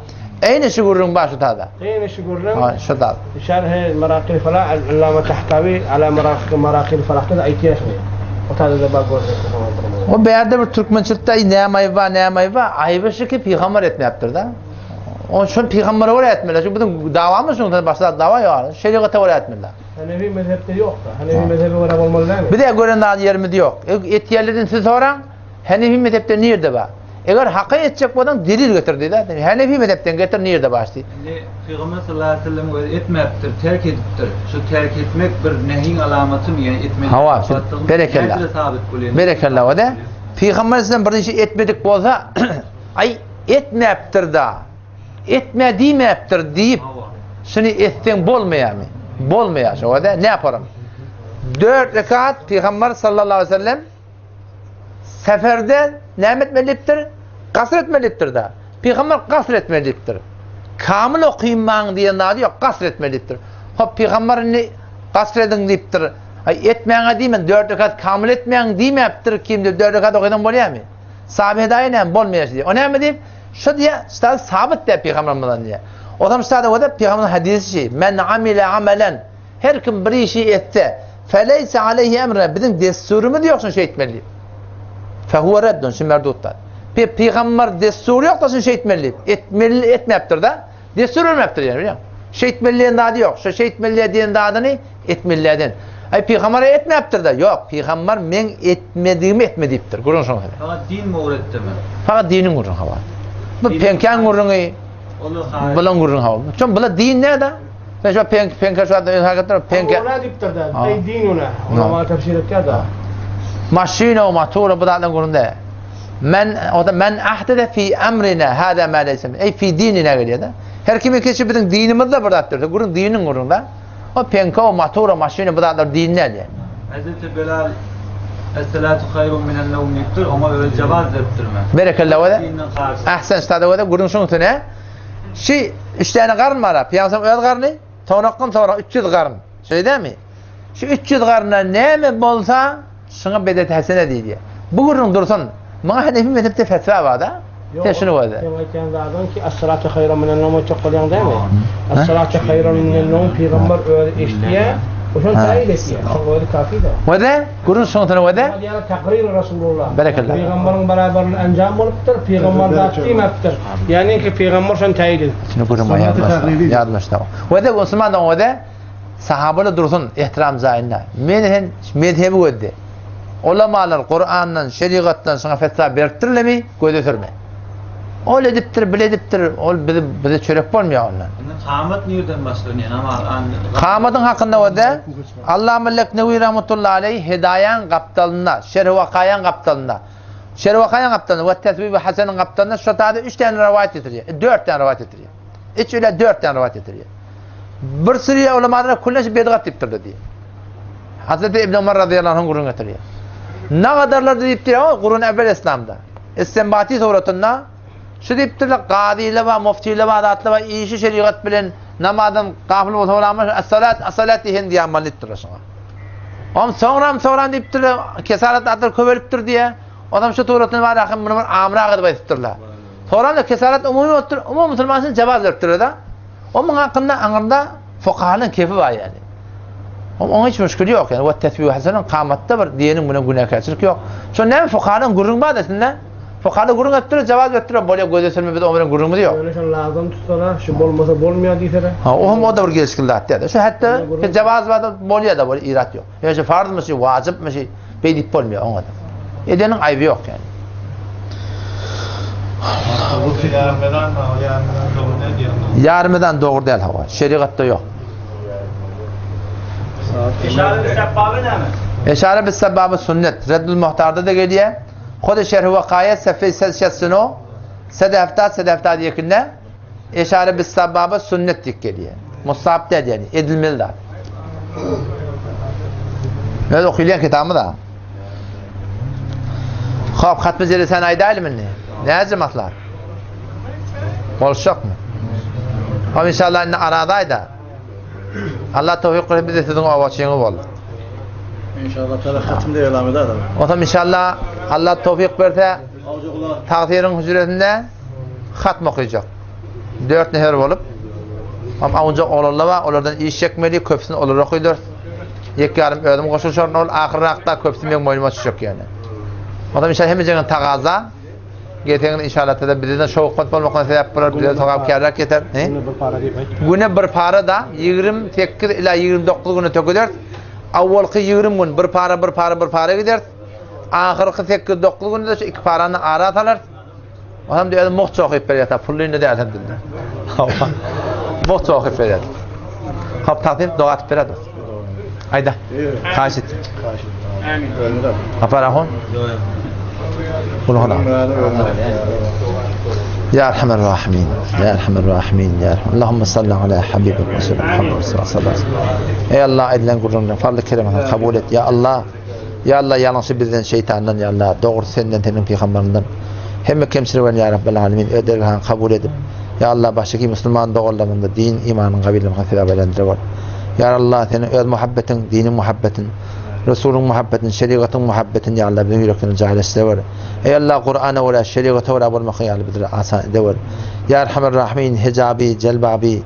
Aynı şu gurrun başı tada. Aynı şu gurrun. Şu tada. Şerh Merakil Falah Allame Tahtavi ala Merakil Falah'ta da ayetiyen şunu. O tarzda da bak görüyorsun. O bir yerde bir Türkmençilikte ne amayı var. Ayıbı şu ki peygamber etmeyaptır da. O şu peygambere oraya etmediler. Çünkü bizim davamız şundan başta dava yok. Şeriata oraya etmediler. Hanefi mezhepte yok da. Hanefi mezhebi oraya olmalı değil mi? Bir de gören daha yerimiz yok. Etiyerlerden siz soran Hanefi mezhepte nerede var? Eğer hakkı edecek olan delil getirdi de. Hanefi mezhepten getir nerede başlıyor? Peygamber sallallahu aleyhi ve sellem etmeyaptır, terk ediptir. Şu terk etmek bir nehin alamatı mı yani etmedik? Hava, berekallah. Berekallah o da. Peygamber sallallahu aleyhi ve sellem etmedik bolsa ay etmeyaptır da. Etmediymeyaptır deyip şunu etsen bolmaya mı? Bolmaya o da ne yaparım? 4 rekat Peygamber sallallahu aleyhi ve sellem seferde ne etmeliptir? Kasr etmeliptir da. Peygamber kasr etmeliptir. Kamil okuyayım ben diyen adı yok, kasr etmeliptir. Hop Peygamberini kasr edin deyiptir. Ay etmeyene deymen, 4 rekat kamil etmeyen deymeyaptır kimdir, 4 rekat okuydan bolaya mı? Sahabe dayanayım, bolmayası diye. O ne mi deyip? Şu diye, işte sabit de Peygamber'den diye. O zaman işte o da Peygamber'in hadisi şey. Men amile amelen, her kim bir işi etti. Feleyse aleyhi emre, bizim desturumuz yoksun şey etmeli. Fehuve reddun, şimdi merduttan. Peygamber desturu yok da sen şey etmeli. Etmeyaptır da. Destur olmayaptır yani biliyor musun? Şey etmeliğin adı yok. Şu şey etmeliğe diyen adı ne? Etmeliğden. Ay Peygamber'e etmeyaptır da. Yok. Peygamber men etmediğimi etmediyiptir. Gurun sonra. Fakat din mi öğretti mi? Fakat dinin gurun hava. Bu penken gurunu. Bulan gurun hava. Çünkü bula din ne da? Ben şu penken şu anda hakikaten penken. Ona diptir da. Ay din ona. Ona mal tefsir etti da. Maşine o motoru bu dağdan gurunda. Men ahdede fi emrina hada ma laysa ey fi dinina geliyor da. Her kimi kişi bizim dinimizde buradadır. Gurun dinin gurunda. O penka o motoru maşine bu dağdan dinler yani. Hazreti Bilal Es-salatu hayrun minen nevm yektir ama öyle cevaz ettirme. Berekallahu ve ahsen ustadı ve gurun şunu ne? Şey 3 tane karın var. Peygamber öyle karnı. Tonaktan sonra 300 karın. Şey değil mi? Şu 300 karına ne mi bolsa şuna bedet hasene diye. Bu gurun dursun. Ma Hanefi mezhepte fetva var da. Şunu var da. Demek ki as-salatu hayrun minen nevm çok oluyor değil mi? As-salatu hayrun minen nevm Peygamber öyle iştiye. O şun tayil ettiye. Öyle kafi de. Ve de gurun şunu ve de yani takrir Resulullah. Berekallah. Peygamberin beraberliği enjam oluptur. Peygamber takdim ettir. Yani ki Peygamber şun tayil ettir. Şunu gurun yardımcı tamam. Ve de Osman'dan ve de sahabeler dursun ihtiram zayinler. Mezhebi gördü. Ulamalar Kur'an'dan, şeriattan sana fetva vertirler mi? Götürme. Öyle diptir, bile diptir. Ol bize çörek olmuyor onlar. Kıyamet nereden başlıyor yani ama Kıyametin hakkında o da Allame Leknevi rahmetullahi aleyh hidayen kaptalına, şerh vakayan kaptalına. Şerh vakayan kaptalına ve tesbih hasenin kaptalına şu tadı 3 tane rivayet getiriyor. 4 tane rivayet getiriyor. Hiç öyle 4 tane rivayet getiriyor. Bir sürü ulamalar kullanışı bedgat diptir diye. Hazreti İbn Ömer radıyallahu anh gurun getiriyor. Ne kadarlar deyiptir ama Kur'an evvel İslam'da. İstinbati suratında şu deyiptir de qadiyle ve muftiyle ve adatlı ve işi şeriat bilen namazın gafil olamış as-salat diyen diye amelittir aşağı. Sonra deyiptir de kesaret atır köveliptir diye adam şu suratını var akım bunu amra qılıp aytırlar. Sonra da kesaret umum Müslümansın cevaz veriptir da. Onun hakkında anında fukahanın kefi var yani. Onun hiç müşkülü yok yani. Ve tesbih hasenun kâmette var. Diyenin buna günahkarçılık yok. Şu ne fukahanın gurrun badesinde? Fukahanın gurrun ettirir, cevaz ettirir. Böyle göze sürme bir de onların gurrunu diyor. Yani şu lazım tutsana, şu olmasa bolmuyor diyse. O da bir gelişkildi hatta. Şu hatta cevaz var da bolya da böyle irat yok. Yani şu farz mı şey, vacip mi şey, beydip olmuyor ona da. Edenin ayıbı yok yani. Yarmeden doğru değil hava. Şeriatta yok. İşaret sebbabı ne mi? İşare bis sebabı sünnet. Reddül Muhtar'da da geliyor. Kod-i şerh-i vakayet seffe-i sedşetsino sedeftat yakında işare bis sebabı sünnet dik geliyor. Musab değil yani. Edilmeli de. Öyle okuyulayan kitabı da. Hop, hatmı zeli sen ayda ilminni. Ne acımaklar? Olacak mı? Ama inşallah aradaydı. Allah tevfik kılıp bize sizin avaçığını oldu. İnşallah hatim de elam eder adam. O zaman inşallah Allah tevfik verse takdirin hücretinde hatm okuyacak. 4 neher olup ama önce olurlar ve onlardan iş çekmeli köpsünü olur okuydur. Yek yarım ödüm koşuluşlar ol ahirrakta köpsünün boynuma çıkacak yani. O zaman inşallah hemicinin taqaza Geçen inşallah da bizden şovqat bolmakdan sebep bolar, bize togap kerrak yeter. Güne bir para da 28 ila 29 güne tökülür. Awvalki 20 gün bir para gider. Ahirki 8-9 günde şu iki paranı ara atalar. Adam diyor muht çok hep beriyata pulluyla da elhamdülillah. Muht çok hep beriyata. Hap takdim doğat beriyata. Hayda. Kaşit. Amin. Aparahon. قل هنا يا ارحم الراحمين يا ارحم الراحمين يا ارحم اللهم صل على حبيبك رسول محمد صلى الله عليه وسلم ey Allah edilen kullarından fazla keremini kabul et ya Allah yanlışı bizden şeytandan ya Allah doğru senden senin peygamberinden hem kemsir ve ya Rabbel alemin öderhan kabul edip ya Allah baştaki Müslüman doğrularında din imanın kabiliğini hasebe belendirir ya Allah senin öz muhabbetin dinin muhabbetin Resulün muhabbetin, şeriatın muhabbetin ya Allah bizim yüreklerini cahil eder. Ey Allah Kur'an'a ve şeriata ve olmakı ya Allah bize asan eder. Ya Erhamer Rahimin hicabi, celbabi.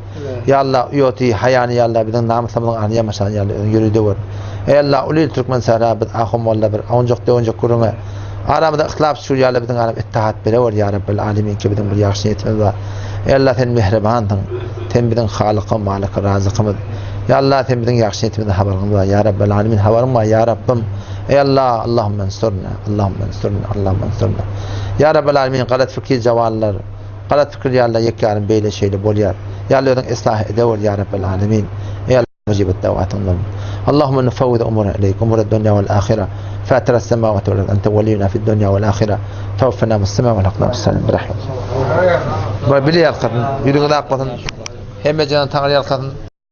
Ya Allah uyoti hayani ya Allah bizim namusumuzun aniye maşan ya Allah yürüdür. Ey Allah ulil Türkmen sahabet ahum valla bir ancak kuruna. Aramızda ihtilaf şu ya Allah bizim aram ittihat beraber ya Rabbel alemin ki bizim bir yaxşı niyetimiz var. Ey Allah sen mehribanın, sen bizim halıkın, malıkın, razıkımız. Ya Allah sen bizim yaxşı niyetimize haberimiz var. Ya Rabbel alemin haberim var ya Rabbim. Ey Allah, Allahümme ensurna, Allahümme ensurna, Allahümme ensurna. Ya Rabbel alemin galat fikir cevallar, galat fikir ya Allah yekarın beyle şeyle bolyar. Ya Allah ıslah edevur ya Rabbel alemin. Ey Allah mecibet davatından. Allahümme nufavvid umura ileyk, umura dünya vel ahire. فاتر السماوات والارض انت ولينا في الدنيا والاخره توفنا بالسماء والحقنا بالسلام برحمتك. بلي يلقطن يدغ داقطن هم جان تانغ يلقطن